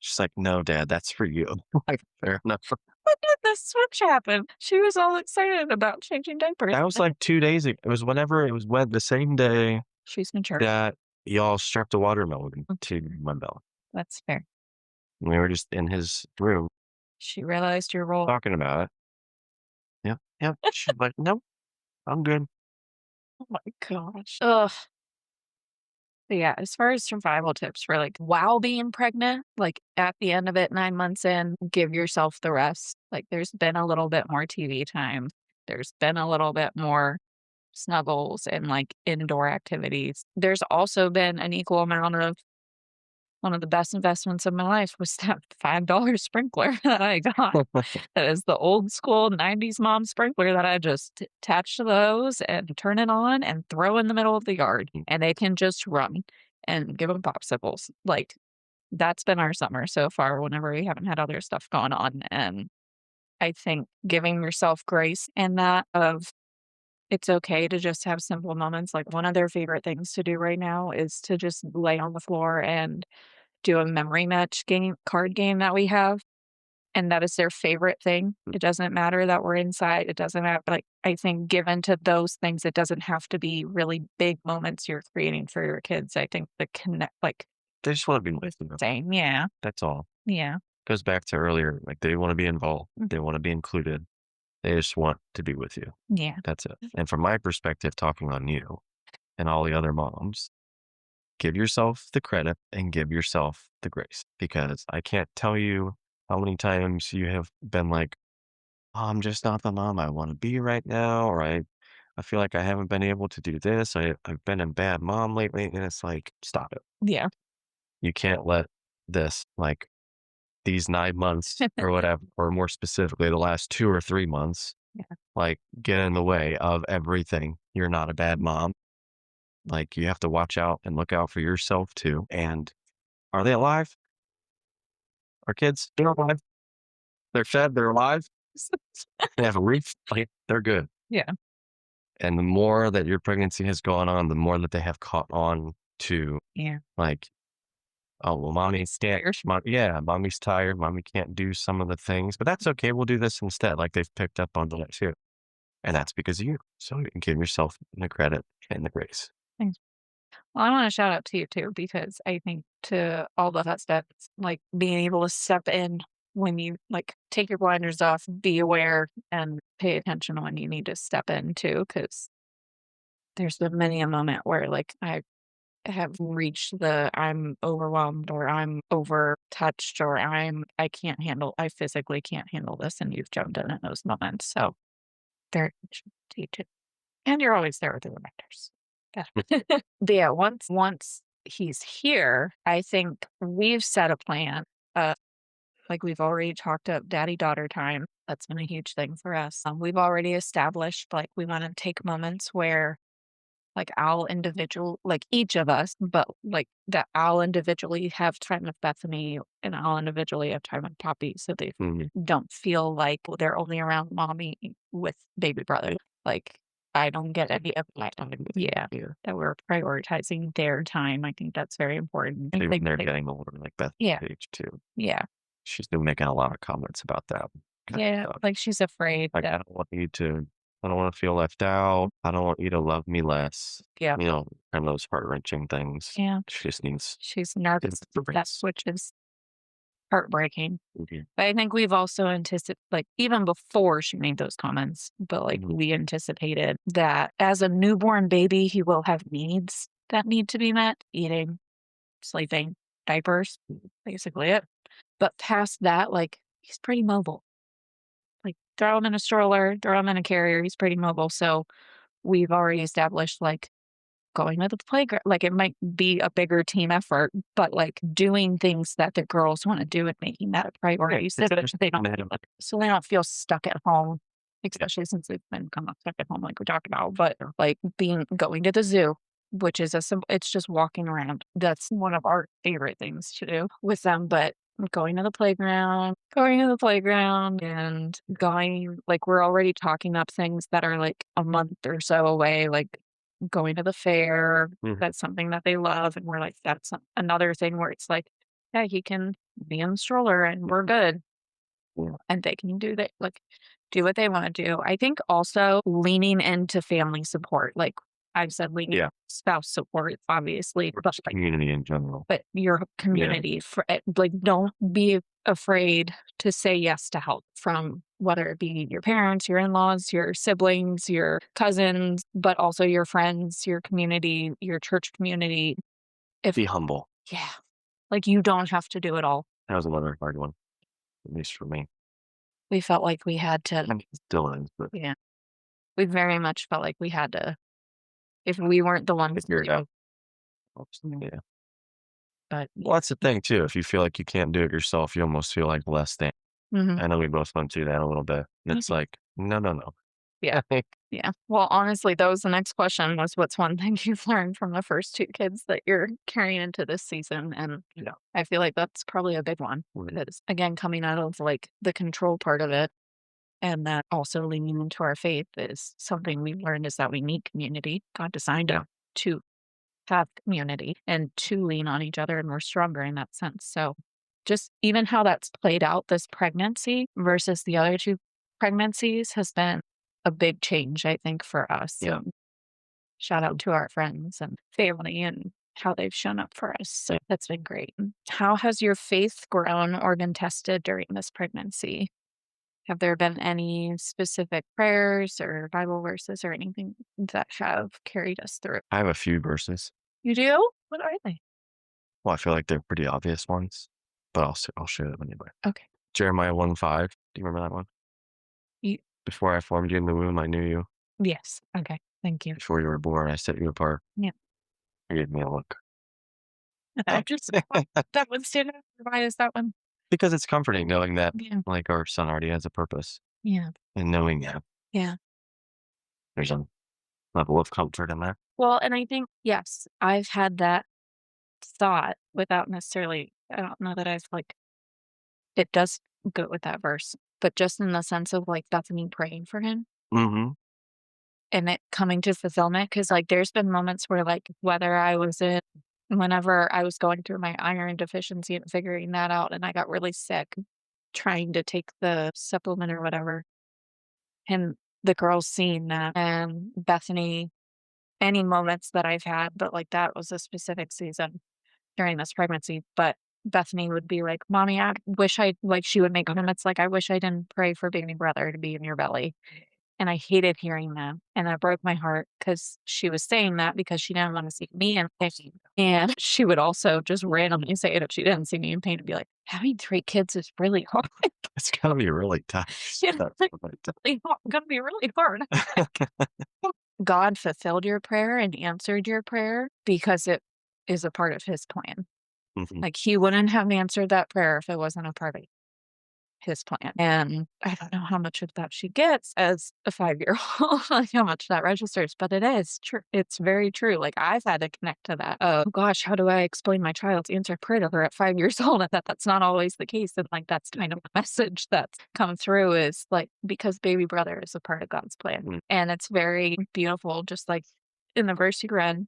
She's like, "No, Dad, that's for you." I'm like, "Fair enough." When did the switch happen? She was all excited about changing diapers. That was like 2 days ago. It was when the same day She's mature. that y'all strapped a watermelon Mm, to my belt. that's fair. We were just in his room She realized your role. talking about it. Yep, yep. She's like, "Nope, I'm good." Oh my gosh. Ugh. But yeah, as far as survival tips for like while being pregnant, like at the end of it, 9 months in, give yourself the rest. Like there's been a little bit more TV time. There's been a little bit more snuggles and like indoor activities. There's also been an equal amount of one of the best investments of my life was that $5 sprinkler that I got. That is the old school 90s mom sprinkler that I just attach to the hose and turn it on and throw in the middle of the yard, and they can just run and give them popsicles. Like, that's been our summer so far whenever we haven't had other stuff going on, and I think giving yourself grace and that of it's okay to just have simple moments. Like, one of their favorite things to do right now is to just lay on the floor and do a memory match game card game that we have, and that is their favorite thing. It doesn't matter that we're inside, it doesn't matter like, I think given to those things, it doesn't have to be really big moments you're creating for your kids. I think the connect like, They just wanna be with you. same, yeah, That's all. yeah, Goes back to earlier, like, they wanna be involved, mm, they wanna be included, they just want to be with you. yeah, That's it. And from my perspective, talking on you and all the other moms, give yourself the credit and give yourself the grace, because I can't tell you how many times you have been like, "Oh, I'm just not the mom I wanna be right now," or I feel like I haven't been able to do this, I've been a bad mom lately," and it's like, stop it. yeah, You can't let this, like, these 9 months or whatever, or more specifically, the last 2 or 3 months, yeah, like, get in the way of everything. You're not a bad mom. Like, you have to watch out and look out for yourself too, and are they alive? Our kids? They're alive. They're fed, they're alive, they have a roof, like, they're good. yeah, And the more that your pregnancy has gone on, the more that they have caught on to, yeah, like, "Oh, well, mommy's can't tired, yeah, mommy's tired, mommy can't do some of the things, but that's okay, we'll do this instead," like, they've picked up on that too, and that's because of you, so you can give yourself the credit and the grace. thanks. Well, I wanna shout out to you too because I think to all of us that's, like, being able to step in when you, like, take your blinders off, be aware, and pay attention when you need to step in too. Because there's been many a moment where, like, I have reached the I'm overwhelmed or I'm overtouched or I can't handle I physically can't handle this, and you've jumped in those moments, so very much appreciated. And you're always there with the reminders. Yeah. But yeah, once he's here, I think we've set a plan. Like we've already talked up daddy-daughter time. That's been a huge thing for us. We've already established like we want to take moments where like I'll individual like each of us, but like that I'll individually have time with Bethany and I'll individually have time with Poppy so they Mhm. don't feel like they're only around mommy with baby brother. Like I don't get any of my time. Yeah. That we're prioritizing their time. I think that's very important. Even when they're getting older, like Beth's Yeah. age too. Yeah. She's been making a lot of comments about that kind Yeah. of stuff. Like she's afraid Like, that I don't wanna feel left out. I don't want you to love me less. yeah. You know, kind of those heart-wrenching things. Yeah. She just needs She's nervous. the That's grace. which is heartbreaking. Mhm. But I think we've also like, even before she made those comments, but, like, Mhm. we anticipated that as a newborn baby, he will have needs that need to be met, eating, sleeping, diapers, basically it. But past that, like, he's pretty mobile. Like, throw him in a stroller, throw him in a carrier, he's pretty mobile, so we've already established, like, going to the playground like, it might be a bigger team effort, but, like, doing things that the girls wanna do and making that a Yeah, priority so it's that just they don't minimum. so they don't feel stuck at home, Yeah. especially since they've been kinda stuck at home like we talked about, but, like, going to the zoo, which is a simple it's just walking around. That's one of our favorite things to do with them, but going to the playground and going like, we're already talking up things that are, like, a month or so away, like going to the fair, Mhm. that's something that they love, and we're like, that's another thing where it's like, yeah, he can be in the stroller and we're good, Yeah. and they can do that, like, do what they wanna do. I think also leaning into family support, like I've said, leaning Yeah. spouse support, obviously, Or but just community in general. your Yeah. community for like, don't be afraid to say yes to help from whether it be your parents, your in-laws, your siblings, your cousins, but also your friends, your community, your church community. If Be humble. Yeah, like, you don't have to do it all. That was another hard one, at least for me. We felt like we had to. I mean, it still is, but Yeah, we very much felt like we had to if we weren't the ones figure it to. out. Yeah. But Well, that's the thing too. If you feel like you can't do it yourself, you almost feel like less than. mhm. I know we both went through that a little bit. It's Mhm. like, no, no, no. Yeah, yeah. Well, honestly, that was the next question was what's one thing you've learned from the first 2 kids that you're carrying into this season? And Yeah. I feel like that's probably a big one Right. because, again, coming out of, like, the control part of it and that also leaning into our faith is something we've learned is that we need community. God designed Yeah. us to have community and to lean on each other, and we're stronger in that sense. So, just even how that's played out this pregnancy versus the other 2 pregnancies has been a big change, I think, for us. Yeah. Shout out to our friends and family and how they've shown up for us. So that's been great. How has your faith grown or been tested during this pregnancy? Have there been any specific prayers or Bible verses or anything that have carried us through? I have a few verses. You do? What are they? Well, I feel like they're pretty obvious ones, but I'll share them anyway. Okay. Jeremiah 1:5. Do you remember that one? You, Before I formed you in the womb, I knew you. yes. Okay. Thank you. Before you were born, I set you apart. Yeah. You gave me a look. I just, that one stand out. Why is that one? Because it's comforting knowing that, Yeah. like, our son already has a purpose, Yeah. and knowing that Yeah. there's a level of comfort in that. Well, and I think, yes, I've had that thought without necessarily, I don't know that I've like, it does go with that verse, but just in the sense of like Bethany praying for him Mhm. and it coming to fulfillment. Cause like there's been moments where like whether I was in, whenever I was going through my iron deficiency and figuring that out and I got really sick trying to take the supplement or whatever, and the girls seeing that and Bethany, any moments that I've had, but like that was a specific season during this pregnancy, but Bethany would be like, "Mommy, I wish I," like, she would make comments like, "I wish I didn't pray for baby brother to be in your belly." And I hated hearing that, and that broke my heart because she was saying that because she didn't wanna see me in pain, and she would also just randomly say it if she didn't see me in pain and be like, "Having 3 kids is really hard." It's gonna be really tough. You know, That's like, what really hard gonna be really hard. God fulfilled your prayer and answered your prayer because it is a part of his plan. Mhm. Like, he wouldn't have answered that prayer if it wasn't a part of his plan, and I don't know how much of that she gets as a 5-year-old, like, how much that registers, but it is true. It's very true, like, I've had to connect to that. Oh gosh, how do I explain my child's answered prayer to her at 5 years old, and that's not always the case, and, like, that's kind of the message that's come through is, like, because baby brother is a part of God's plan, Mm, and it's very beautiful, just like in the verse you read,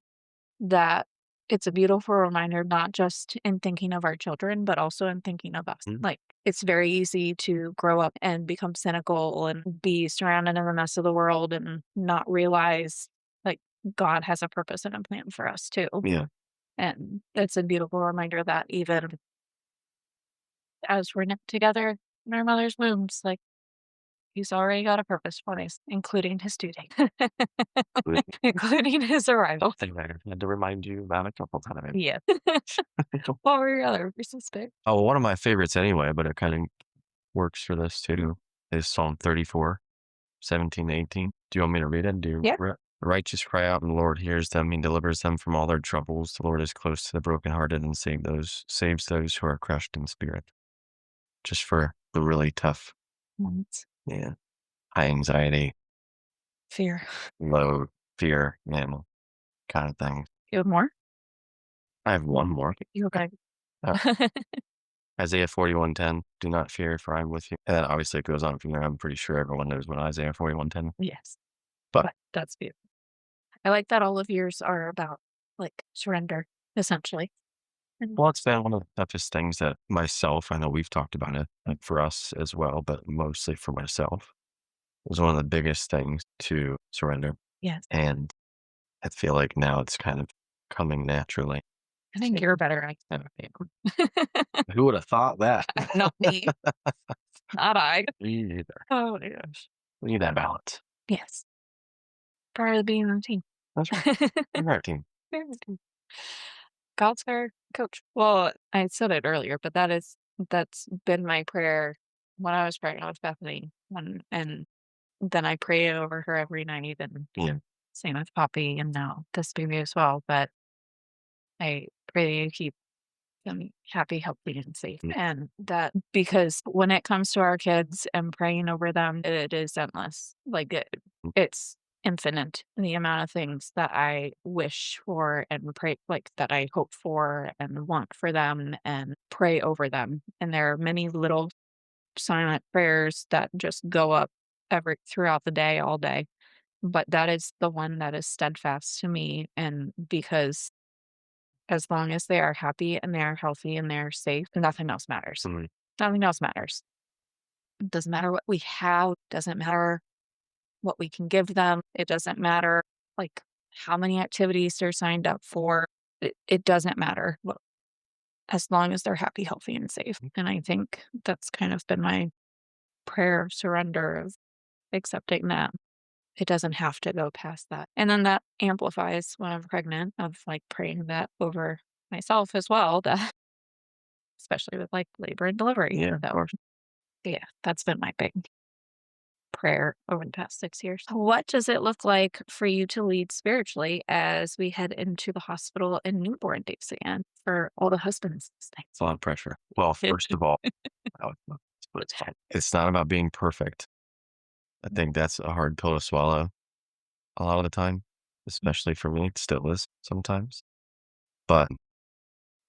that it's a beautiful reminder, not just in thinking of our children, but also in thinking of us. mm, Like, it's very easy to grow up and become cynical and be surrounded in the mess of the world and not realize, like, God has a purpose and a plan for us too. yeah, And it's a beautiful reminder that even as we're knit together in our mother's wombs, like, He's already got a purpose for us, including his due date, good. including his arrival. Thing I had to remind you about a couple times. Yeah. What were your other verses, babe? Oh, one of my favorites anyway, but it kinda works for this too, is Psalm 34:17-18. Do you want me to read it? Do you Yeah. remember it? The righteous cry out, and the Lord hears them. He delivers them from all their troubles. The Lord is close to the brokenhearted and saves those who are crushed in spirit. Just for the really tough, Moments. yeah, high anxiety, Fear. low fear, kind of thing. You have more? I have one more. You okay? Uh, Isaiah 41:10. Do not fear, for I am with you. And then obviously it goes on from there. I'm pretty sure everyone knows what Isaiah 41:10. Yes, But but that's beautiful. I like that all of yours are about, like, surrender, essentially. And well, it's been one of the toughest things that myself, I know we've talked about it, like for us as well, but mostly for myself, was one of the biggest things to surrender. yes. And I feel like now it's kind of coming naturally. I think you're better at that than I am. Who would have thought that? Not me. Not I. Me neither. Oh my gosh. We need that balance. Yes. Part of being on the team. That's right. We're our team. Very good. God's our coach. Well, I said it earlier, but that's been my prayer when I was pregnant with Bethany, and then I pray over her every night, and Yeah. same with Poppy, and now this baby as well. But I pray that you keep them happy, healthy, and safe. Mm, And that because when it comes to our kids and praying over them, it is endless. Like mm, it's infinite the amount of things that I wish for and pray, like that I hope for and want for them and pray over them. And there are many little silent prayers that just go up every throughout the day, all day. But that is the one that is steadfast to me. And because as long as they are happy and they are healthy and they're safe, nothing else matters. mm. Nothing else matters. It doesn't matter what we have, doesn't matter what we can give them. It doesn't matter like how many activities they're signed up for. It doesn't matter as long as they're happy, healthy, and safe. And I think that's kind of been my prayer of surrender of accepting that it doesn't have to go past that. And then that amplifies when I'm pregnant of like praying that over myself as well, that especially with like labor and delivery. Yeah, of So course. yeah, that's been my big prayer over the past 6 years. What does it look like for you to lead spiritually as we head into the hospital and newborn days again for all the husbands It's a lot of pressure. Well, first of all, that's what it's called. It's not about being perfect. I think that's a hard pill to swallow a lot of the time, especially for me. It still is sometimes. But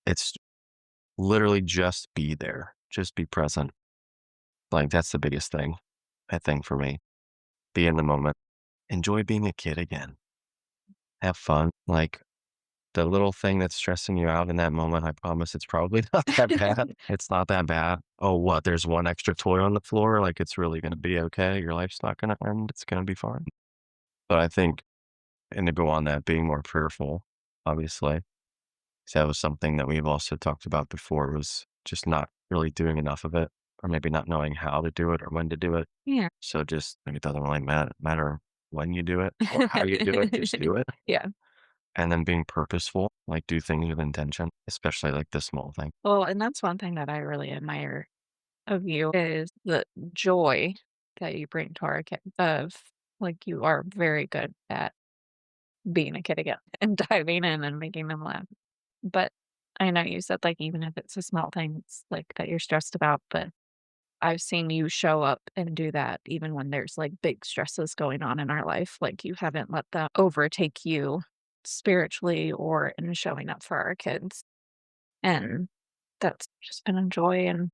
it's literally just be there, just be present. Like, that's the biggest thing, I think, for me. Be in the moment. Enjoy being a kid again. Have fun. Like, the little thing that's stressing you out in that moment, I promise it's probably not that bad. It's not that bad. Oh, what? There's one extra toy on the floor. Like, it's really going to be okay. Your life's not going to end. It's going to be fine. But I think, and to go on that, being more prayerful, obviously, 'cause that was something that we've also talked about before, was just not really doing enough of it, or maybe not knowing how to do it or when to do it. Yeah. So just, like, it doesn't really matter when you do it or how you do it, just do it. Yeah. And then being purposeful, like do things with intention, especially like the small thing. Well, and that's one thing that I really admire of you is the joy that you bring to our kids of like you are very good at being a kid again and diving in and making them laugh. But I know you said like even if it's a small thing, it's like that you're stressed about, but I've seen you show up and do that even when there's like big stresses going on in our life. Like you haven't let that overtake you spiritually or in showing up for our kids. And that's just been a joy and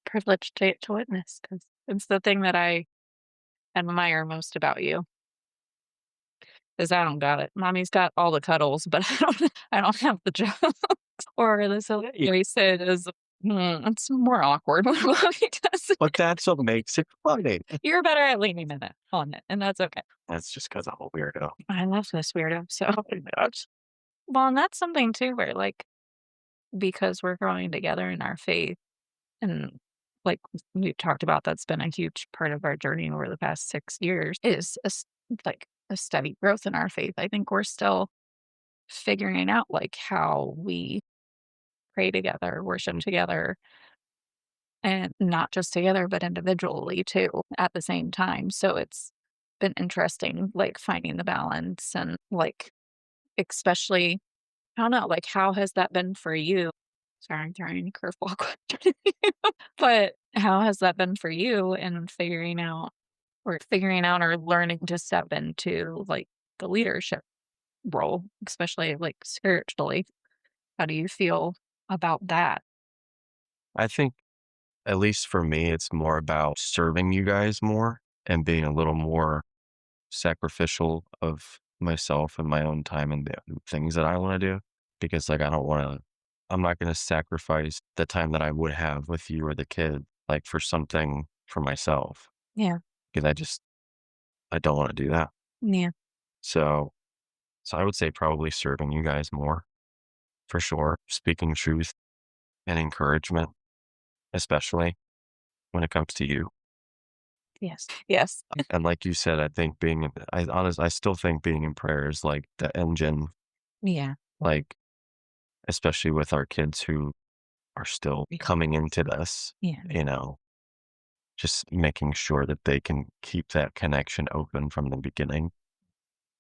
privilege to witness because it's the thing that I admire most about you is I don't got it. Mommy's got all the cuddles, but I don't have the jokes or the silly Yeah, voices. It's more awkward when mommy does it. but that's what makes it funny. You're better at leaning in it on it, and that's okay. That's just because I'm a weirdo. I love this weirdo so much. Well, and that's something too where like because we're growing together in our faith and like we talked about, that's been a huge part of our journey over the past 6 years is like a steady growth in our faith. I think we're still figuring out like how we pray together, worship Mm. together, and not just together, but individually too at the same time. So it's been interesting, like finding the balance and like, especially, I don't know, like how has that been for you? Sorry, I'm throwing a curveball question. But how has that been for you in figuring out or learning to step into like the leadership role, especially like spiritually? How do you feel about that? I think, at least for me, it's more about serving you guys more and being a little more sacrificial of myself and my own time and the things that I want to do. Because, like, I don't want to, I'm not going to sacrifice the time that I would have with you or the kid, like, for something for myself. Yeah. Because I don't want to do that. Yeah. So, so I would say probably serving you guys more for sure. Speaking truth and encouragement, especially when it comes to you. Yes. Yes. And like you said, I think I still think being in prayer is like the engine, Yeah. like, especially with our kids who are still coming into this, Yeah. you know, just making sure that they can keep that connection open from the beginning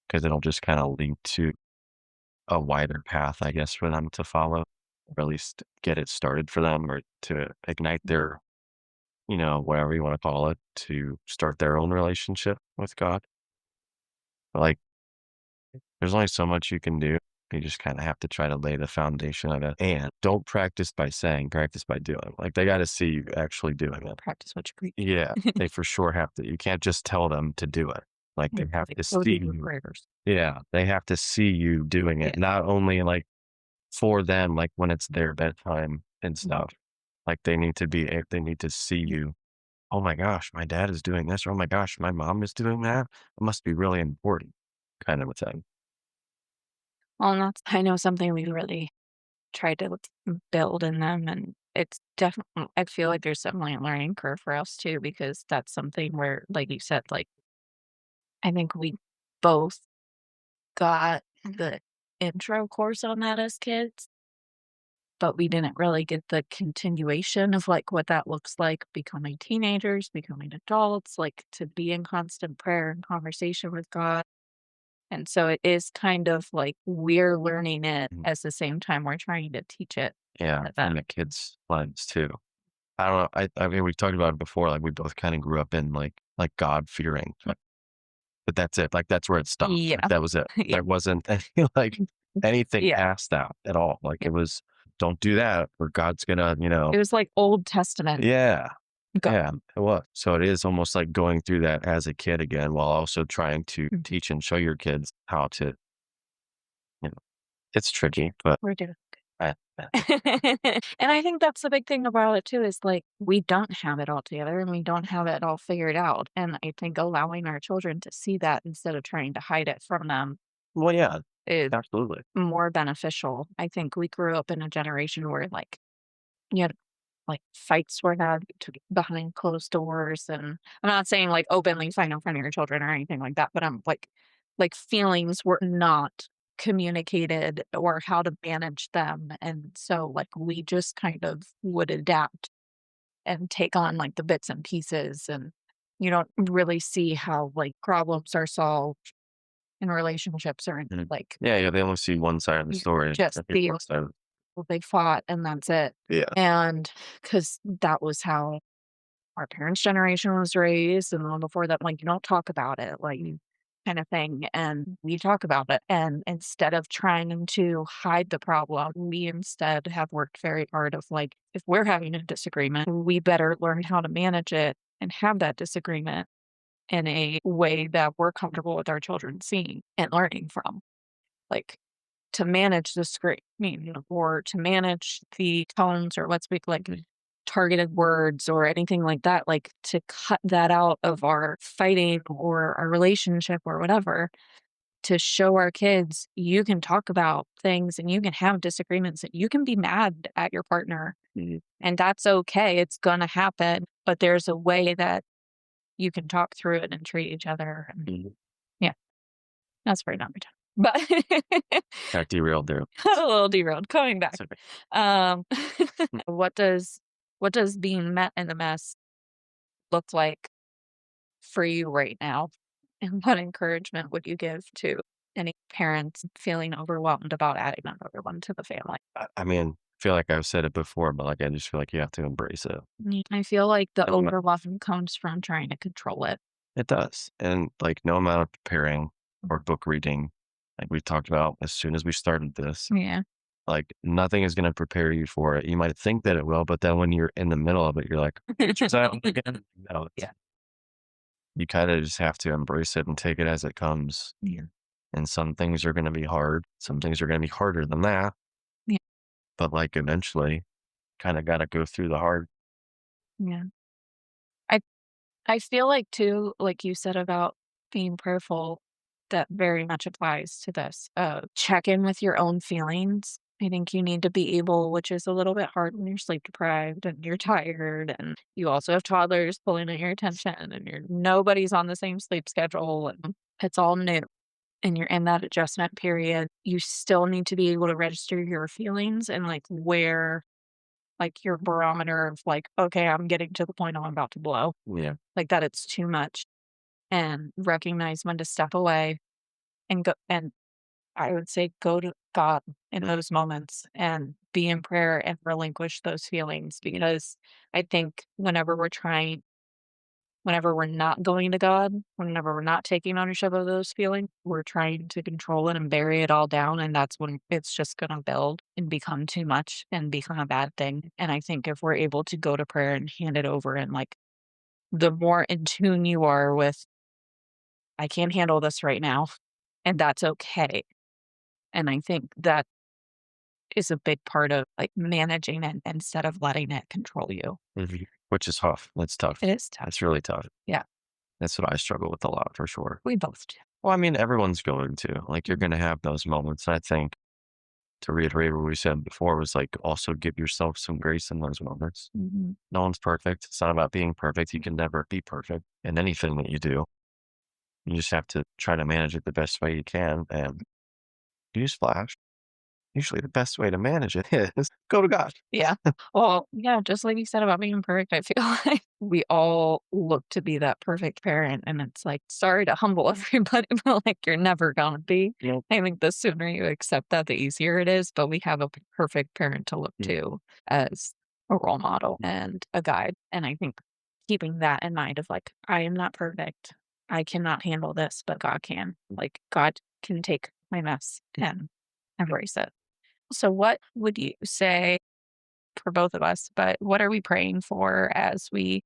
because it'll just kind of lead to a wider path, I guess, for them to follow, or at least get it started for them or to ignite their, whatever you want to call it, to start their own relationship with God. Like, there's only so much you can do. You just kind of have to try to lay the foundation of it. And don't practice by saying, practice by doing. Like, they got to see you actually doing it. Practice what you preach. Yeah, they for sure have to. You can't just tell them to do it. Like, they have Like, to go do see your you. prayers. Yeah, they have to see you doing Yeah. it, not only like for them, like when it's their bedtime and Mhm. stuff. Like, they need to see you. Oh my gosh, my dad is doing this. Or, oh my gosh, my mom is doing that. It must be really important, kind of a thing. Well, and that's I know something we really tried to build in them, and it's definitely I feel like there's definitely a learning curve for us too, because that's something where, like you said, like, I think we both got the intro course on that as kids, but we didn't really get the continuation of, like, what that looks like becoming teenagers, becoming adults, like, to be in constant prayer and conversation with God. And so it is kind of like we're learning it Mhm. at the same time we're trying to teach it Yeah, to from them. the kids' lens too. I don't know. I mean, we've talked about it before. Like, we both kind of grew up in like God fearing, but that's it. Like, that's where it stopped. Like, Yeah. that was it. Yeah. There wasn't any, like anything Yeah. past that at all. Like, Yeah. it was, don't do that, or God's gonna, It was like Old Testament yeah. God. Yeah, it was. So it is almost like going through that as a kid again, while also trying to Mhm. teach and show your kids how to, you know, it's tricky, but We're doing I, and I think that's the big thing about it too is, like, we don't have it all together and we don't have it all figured out, and I think allowing our children to see that instead of trying to hide it from them well, yeah, is absolutely. more beneficial. I think we grew up in a generation where, like, you had like, fights were had behind closed doors, and I'm not saying, like, openly fight in front of your children or anything like that, but I'm like, feelings were not communicated or how to manage them, and so, like, we just kind of would adapt and take on, like, the bits and pieces, and you don't really see how, like, problems are solved in relationships or in, Mhm. like, Yeah, yeah, they only see one side of the you story. just That see one side. well, they fought and that's it. Yeah. And because that was how our parents' generation was raised, and then before that, like, "You don't talk about it," like, kind of thing, and we talk about it, and instead of trying to hide the problem, we instead have worked very hard of, like, if we're having a disagreement, we better learn how to manage it and have that disagreement in a way that we're comfortable with our children seeing and learning from. Like, to manage the screaming or to manage the tones or let's speak like targeted words or anything like that, like to cut that out of our fighting or our relationship or whatever, to show our kids you can talk about things and you can have disagreements and you can be mad at your partner Mhm, and that's okay. It's gonna happen, but there's a way that you can talk through it and treat each other. And mhm. yeah, that's very not my time. But Got derailed there. a little derailed. Coming back. It's okay. Um, Mm, what does being met in the mess look like for you right now? And what encouragement would you give to any parents feeling overwhelmed about adding another one to the family? I mean, I feel like I've said it before, but like I just feel like you have to embrace it. I feel like the No ma- overwhelm comes from trying to control it. It does, and like no amount of preparing or book reading, like we talked about as soon as we started this, Yeah. like nothing is going to prepare you for it. You might think that it will, but then when you're in the middle of it, you're like, "Pictures out again." No, Yeah. you kind of just have to embrace it and take it as it comes. Yeah. And some things are going to be hard. Some things are going to be harder than that. Yeah. But like eventually, kind of got to go through the hard. Yeah. I I feel like too, like you said about being prayerful, that very much applies to this. Check in with your own feelings I think you need to be able, which is a little bit hard when you're sleep deprived and you're tired, and you also have toddlers pulling at your attention, and nobody's on the same sleep schedule, and it's all new, and you're in that adjustment period. You still need to be able to register your feelings and, like, where, like, your barometer of, like, "Okay, I'm getting to the point I'm about to blow," Yeah. like, that it's too much, and recognize when to step away and go, and I would say go to God in those moments and be in prayer and relinquish those feelings, because I think whenever we're not going to God, whenever we're not taking ownership of those feelings, we're trying to control it and bury it all down. And that's when it's just going to build and become too much and become a bad thing. And I think if we're able to go to prayer and hand it over, and like the more in tune you are with, I can't handle this right now, and that's okay. And I think that is a big part of, like, managing it instead of letting it control you. Which is tough. That's tough. It is tough. That's really tough. Yeah, That's what I struggle with a lot for sure. we both do. Well, I mean, everyone's going to. Like, you're going to have those moments. I think to reiterate what we said before was like also give yourself some grace in those moments. Mhm. No one's perfect. It's not about being perfect. You can never be perfect in anything that you do. You just have to try to manage it the best way you can. And newsflash, usually the best way to manage it is go to God. Yeah. Well, yeah, just like you said about being perfect, I feel like we all look to be that perfect parent, and it's like, sorry to humble everybody, but, like, you're never gonna be. You I think the sooner you accept that, the easier it is, but we have a perfect parent to look know, to as a role model and a guide, and I think keeping that in mind of, like, I am not perfect. I cannot handle this, but God can. Like, God can take my mess and embrace it. So what would you say for both of us, but what are we praying for as we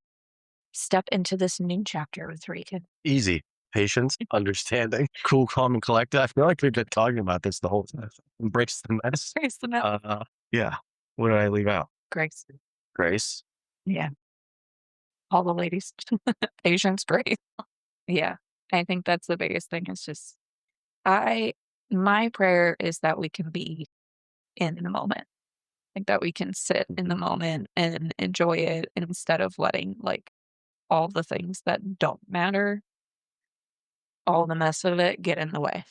step into this new chapter with 3 kids? easy. Patience, understanding, cool, calm, and collected. I feel like we've been talking about this the whole time. Embrace the mess. Praise the Lord. Yeah. What did I leave out? Grace. Grace. Yeah, all the ladies. Patience, grace. Yeah, I think that's the biggest thing. It's just I my prayer is that we can be in the moment, like, that we can sit in the moment and enjoy it instead of letting, like, all the things that don't matter, all the mess of it get in the way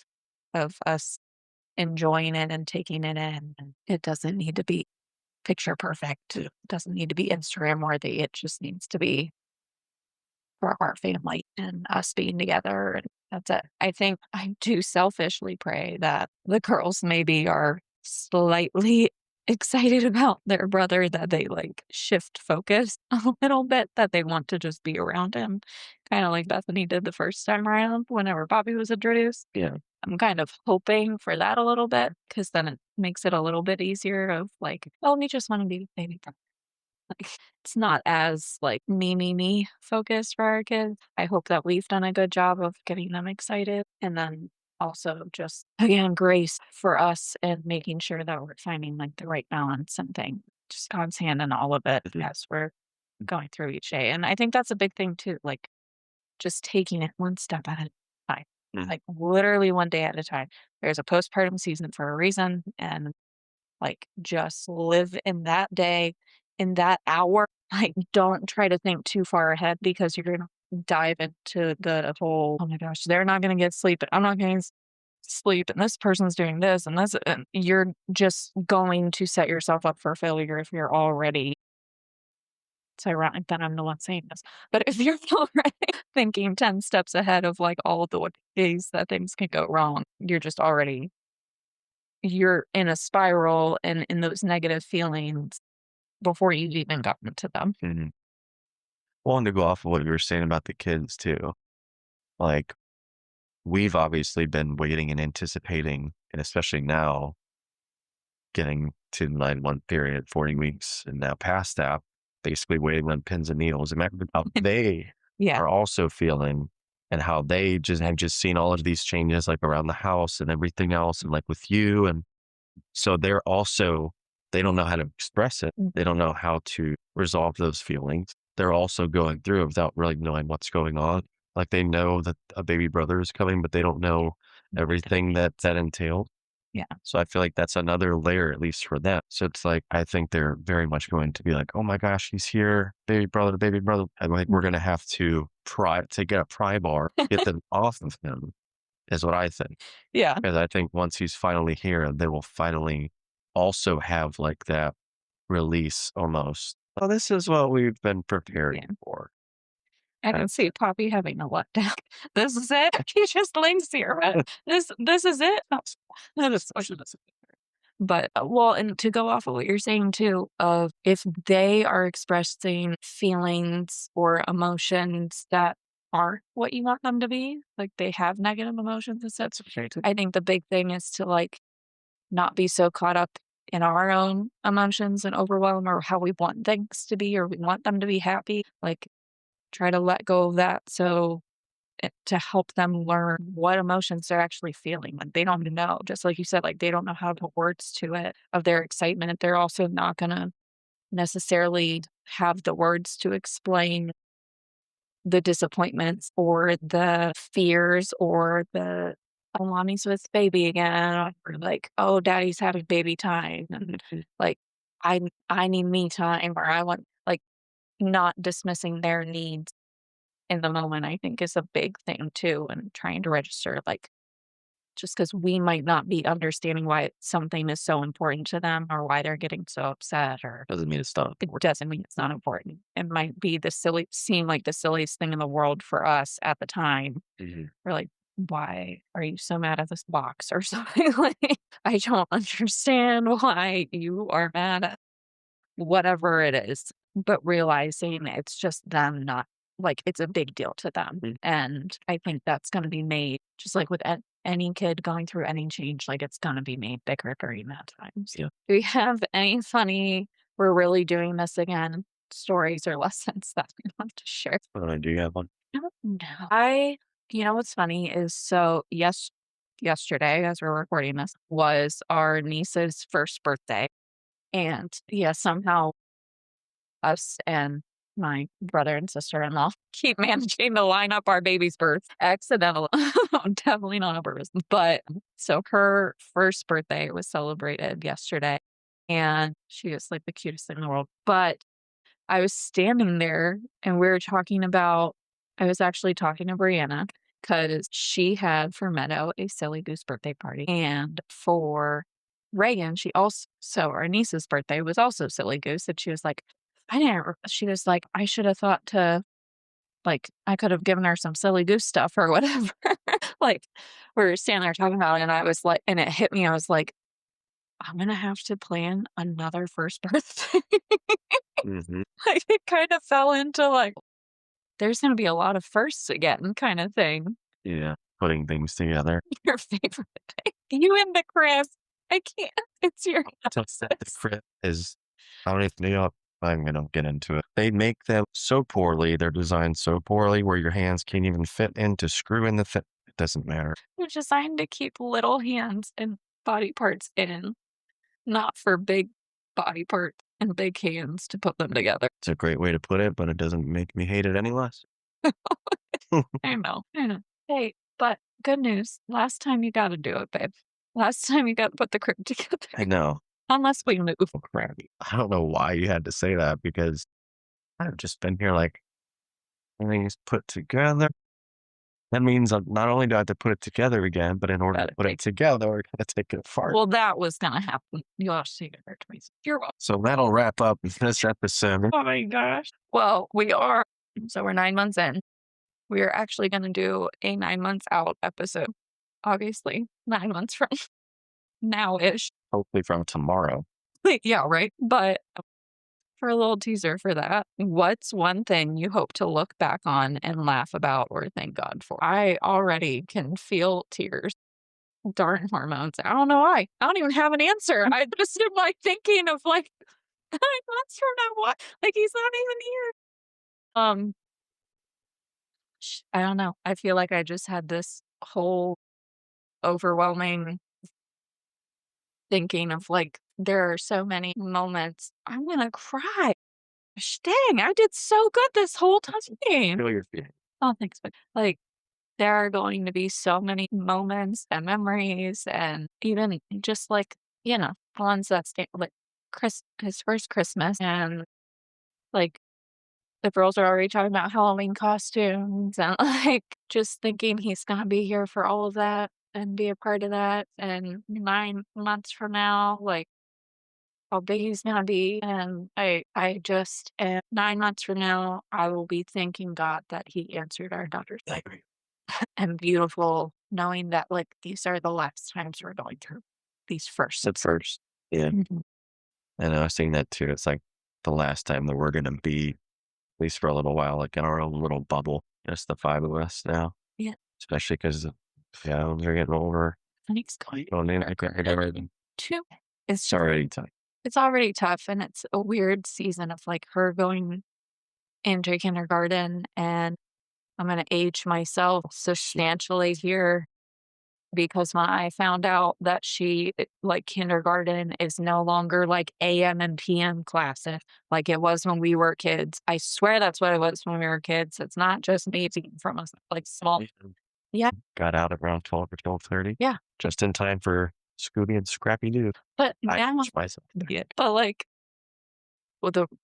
of us enjoying it and taking it in. And it doesn't need to be picture perfect. It doesn't need to be Instagram worthy. It just needs to be for our family and us being together. And that's it. I think I do selfishly pray that the girls maybe are slightly excited about their brother, that they like shift focus a little bit, that they want to just be around him, kind of like Bethany did the first time around whenever Bobby was introduced. Yeah. I'm kind of hoping for that a little bit, because then it makes it a little bit easier of like, oh, we just want to be with baby brother. Like, it's not as like me focused for our kids. I hope that we've done a good job of getting them excited. And then also just again, grace for us and making sure that we're finding like the right balance and thing. Just God's hand in all of it Mhm. as we're going through each day. And I think that's a big thing too. Like just taking it one step at a time, Mm. like literally one day at a time. There's a postpartum season for a reason. And like, just live in that day, in that hour. Like, don't try to think too far ahead, because you're gonna dive into the whole, "Oh my gosh, they're not gonna get sleep, and I'm not getting sleep, and this person's doing this, and this," and you're just going to set yourself up for failure if you're already, it's ironic that I'm the one saying this, but if you're already thinking 10 steps ahead of, like, all of the ways that things can go wrong, you're just already you're in a spiral and in those negative feelings before you've even gotten to them. Mhm. Wanted to go off of what you were saying about the kids too. Like, we've obviously been waiting and anticipating, and especially now, getting to the 9-month period, 40 weeks, and now past that, basically waiting on pins and needles. Imagine how they Yeah. are also feeling and how they just have just seen all of these changes like around the house and everything else and like with you. And so they're also, they don't know how to express it. Mm. They don't know how to resolve those feelings. They're also going through it without really knowing what's going on. Like they know that a baby brother is coming, but they don't know everything that entails. Yeah. So I feel like that's another layer, at least for them. So it's like, I think they're very much going to be like, oh my gosh, he's here, baby brother, baby brother. And like, we're going to have to try to get a pry bar, get them off of him, is what I think. Yeah. Because I think once he's finally here, they will finally also have like that release almost. Oh, this is what we've been Yeah. preparing for. I can see Poppy having a letdown. This is it? He just links here. This is it? That is so but, well, and to go off of what you're saying too, of if they are expressing feelings or emotions that aren't what you want them to be, like they have negative emotions and stuff, I think the big thing is to like not be so caught up in our own emotions and overwhelm or how we want things to be or we want them to be happy. Like try to let go of that so to help them learn what emotions they're actually feeling. Like they don't even know, just like you said, like they don't know how to put words to it of their excitement. They're also not going to necessarily have the words to explain the disappointments or the fears or the oh, mommy's with baby again, or like, oh, daddy's having baby time, and like, I need me time, or I want like not dismissing their needs in the moment, I think is a big thing too, and trying to register, like, just because we might not be understanding why something is so important to them or why they're getting so upset or Doesn't mean it's not it important. doesn't mean it's not important. It might be the silly seem like the silliest thing in the world for us at the time. Mhm. We're like, "Why are you so mad at this box?" Or something like, "I don't understand why you are mad at" whatever it is, but realizing it's just them not like, it's a big deal to them, and I think that's gonna be made just like with any kid going through any change, like, it's gonna be made bigger during that time, so Yeah. do we have any funny, "We're really doing this again" stories or lessons that we want to share? Do you have one? I don't know. You know what's funny is so yesterday, as we're recording this, was our niece's first birthday, and, yeah, somehow us and my brother and sister-in-law keep managing to line up our baby's birth accidental definitely not on purpose, but so her first birthday was celebrated yesterday, and she is, like, the cutest thing in the world, but I was standing there and we were talking about I was actually talking to Brianna because she had for Meadow a silly goose birthday party. And for Reagan, she also, so our niece's birthday was also silly goose. And she was like, I didn't, she was like, I should have thought to, like, I could have given her some silly goose stuff or whatever. Like, we were standing there talking about it. And I was like, and it hit me. I was like, I'm going to have to plan another first birthday. Mhm. Like, it kind of fell into, like, there's gonna be a lot of firsts again kinda thing. Yeah. Putting things together. Your favorite thing. You and the Chris. I can't. It's your So the houses. crit is I don't even know. I'm gonna get into it. They make them so poorly, they're designed so poorly where your hands can't even fit in to screw in the fit. It doesn't matter. They're designed to keep little hands and body parts in, not for big body parts and big hands to put them together. It's a great way to put it, but it doesn't make me hate it any less. I know, I know. Hey, but good news, last time you gotta do it, babe. Last time you gotta put the crib together, I know. unless we move. Oh, crap. I don't know why you had to say that because I've just been here like everything's put together. That means not only do I have to put it together again, but in order to Gotta put it take together, we're gonna take it apart. well, that was gonna happen. You'll have to take it hurt to me. You're welcome. So that'll wrap up this episode. Oh my gosh. Well, we are so we're 9 months in. We are actually gonna do a 9 months out episode, obviously, 9 months from now-ish. Hopefully from tomorrow. Yeah, right? But for a little teaser for that, what's one thing you hope to look back on and laugh about or thank God for? I already can feel tears. Darn hormones. I don't know why. I don't even have an answer. I just am, like, thinking of, like, 9 months from now, what? Like, he's not even here. Um I don't know. I feel like I just had this whole overwhelming thinking of like, there are so many moments. I'm gonna cry. Dang, I did so good this whole time. Feel your feelings. Oh, thanks, but like there are going to be so many moments and memories and even just like, ones that stay like his first Christmas and like the girls are already talking about Halloween costumes and like just thinking he's gonna be here for all of that and be a part of that. And 9 months from now, like how big he's gonna be. And I just 9 months from now, I will be thanking God that he answered our daughter's prayer. And beautiful knowing that like these are the last times we're going through these first. At first. Yeah. Mhm. And I was saying that too. It's like the last time that we're gonna be, at least for a little while, like in our own little bubble, just the 5 of us now, Yeah. especially because yeah, we're getting older. Thanks God. Going in, I can't everything. Too. It's It's just already time. it's already tough and it's a weird season of like her going into kindergarten and I'm gonna age myself substantially here because when I found out that like kindergarten is no longer like AM and PM classes like it was when we were kids. I swear that's what it was when we were kids. It's not just me being from a like small. Yeah, Got out at around 12 or 12:30, yeah. just in time for Scooby and Scrappy Doo. But I now catch myself there. yeah, but like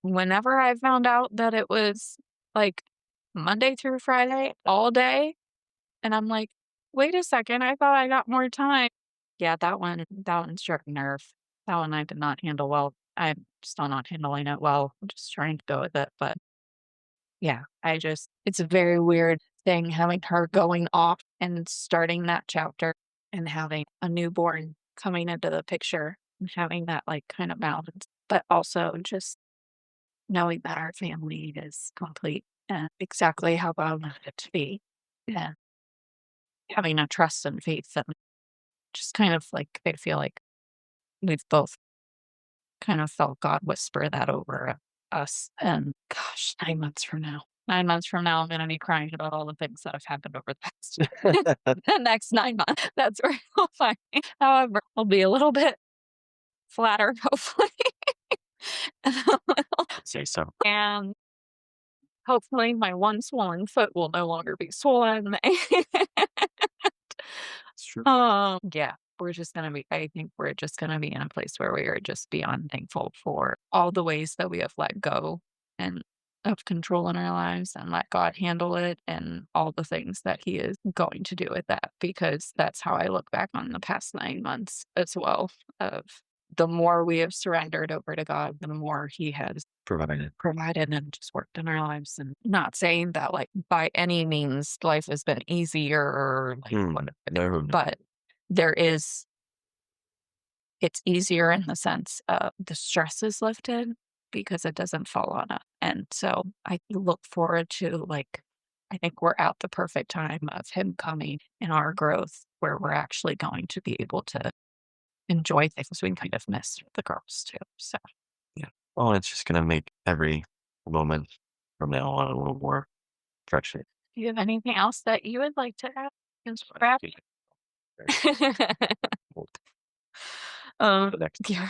whenever I found out that it was like Monday through Friday all day, and I'm like, "Wait a second, I thought I got more time." Yeah, that one struck a nerve. That one I did not handle well. I'm still not handling it well. I'm just trying to go with it, but yeah, it's a very weird thing having her going off and starting that chapter and having a newborn coming into the picture and having that, like, kind of balance, but also just knowing that our family is complete and exactly how God wanted it to be. Yeah. Having a trust and faith and just kind of like I feel like we've both kind of felt God whisper that over us. And gosh, 9 months from now. 9 months from now, I'm gonna be crying about all the things that have happened over the past the next 9 months. That's where you'll find me. However, I'll be a little bit flatter, hopefully. Say so. And hopefully my one swollen foot will no longer be swollen. It's true. Yeah, I think we're just gonna be in a place where we are just beyond thankful for all the ways that we have let go and of control in our lives and let God handle it and all the things that He is going to do with that because that's how I look back on the past 9 months as well. Of the more we have surrendered over to God, the more He has Provided. provided and just worked in our lives. And not saying that like by any means life has been easier or like what, No, but there is it's easier in the sense of the stress is lifted because it doesn't fall on us. And so I look forward to like I think we're at the perfect time of him coming in our growth where we're actually going to be able to enjoy things we kind of miss with the girls too. So yeah. Well, it's just gonna make every moment from now on a little more precious. do you have anything else that you would like to add? Just wrap Well, Um, the next yeah.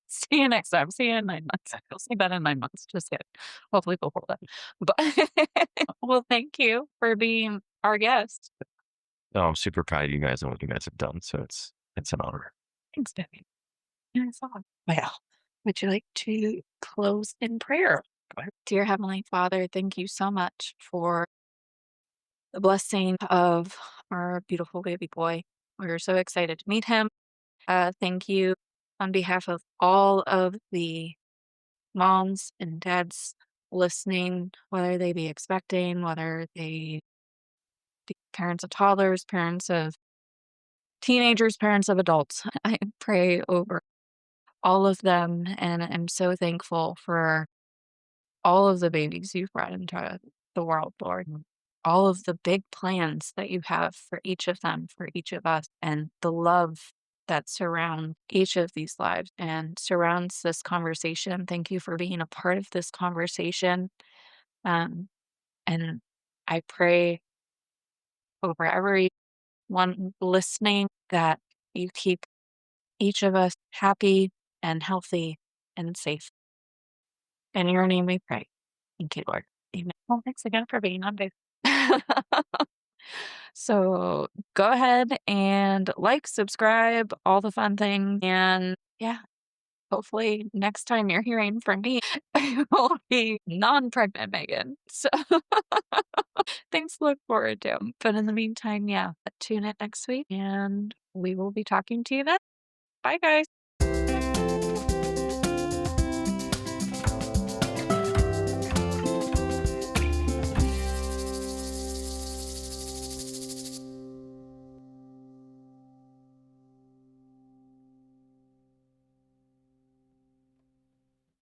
See you next time. See you in 9 months. I'll see that in 9 months. Just kidding. Hopefully before that. But well, thank you for being our guest. no, I'm super proud of you guys and what you guys have done, so it's an honor. Thanks, Debbie. That's all. Well, would you like to close in prayer? Go ahead. Dear Heavenly Father, thank you so much for the blessing of our beautiful baby boy. We're so excited to meet him. Thank you on behalf of all of the moms and dads listening, whether they be expecting, whether they be parents of toddlers, parents of teenagers, parents of adults. I pray over all of them, and I'm so thankful for all of the babies you've brought into the world, Lord. And all of the big plans that you have for each of them, for each of us, and the love that surrounds each of these lives and surrounds this conversation. Thank you for being a part of this conversation. Um, and I pray over everyone listening that you keep each of us happy and healthy and safe. In your name we pray. Thank you, Lord. Amen. Well, thanks again for being on, babe. So go ahead and like, subscribe, all the fun things. And yeah, hopefully next time you're hearing from me, it will be non-pregnant Megan. So things to look forward to. But in the meantime, yeah, tune in next week and we will be talking to you then. Bye, guys.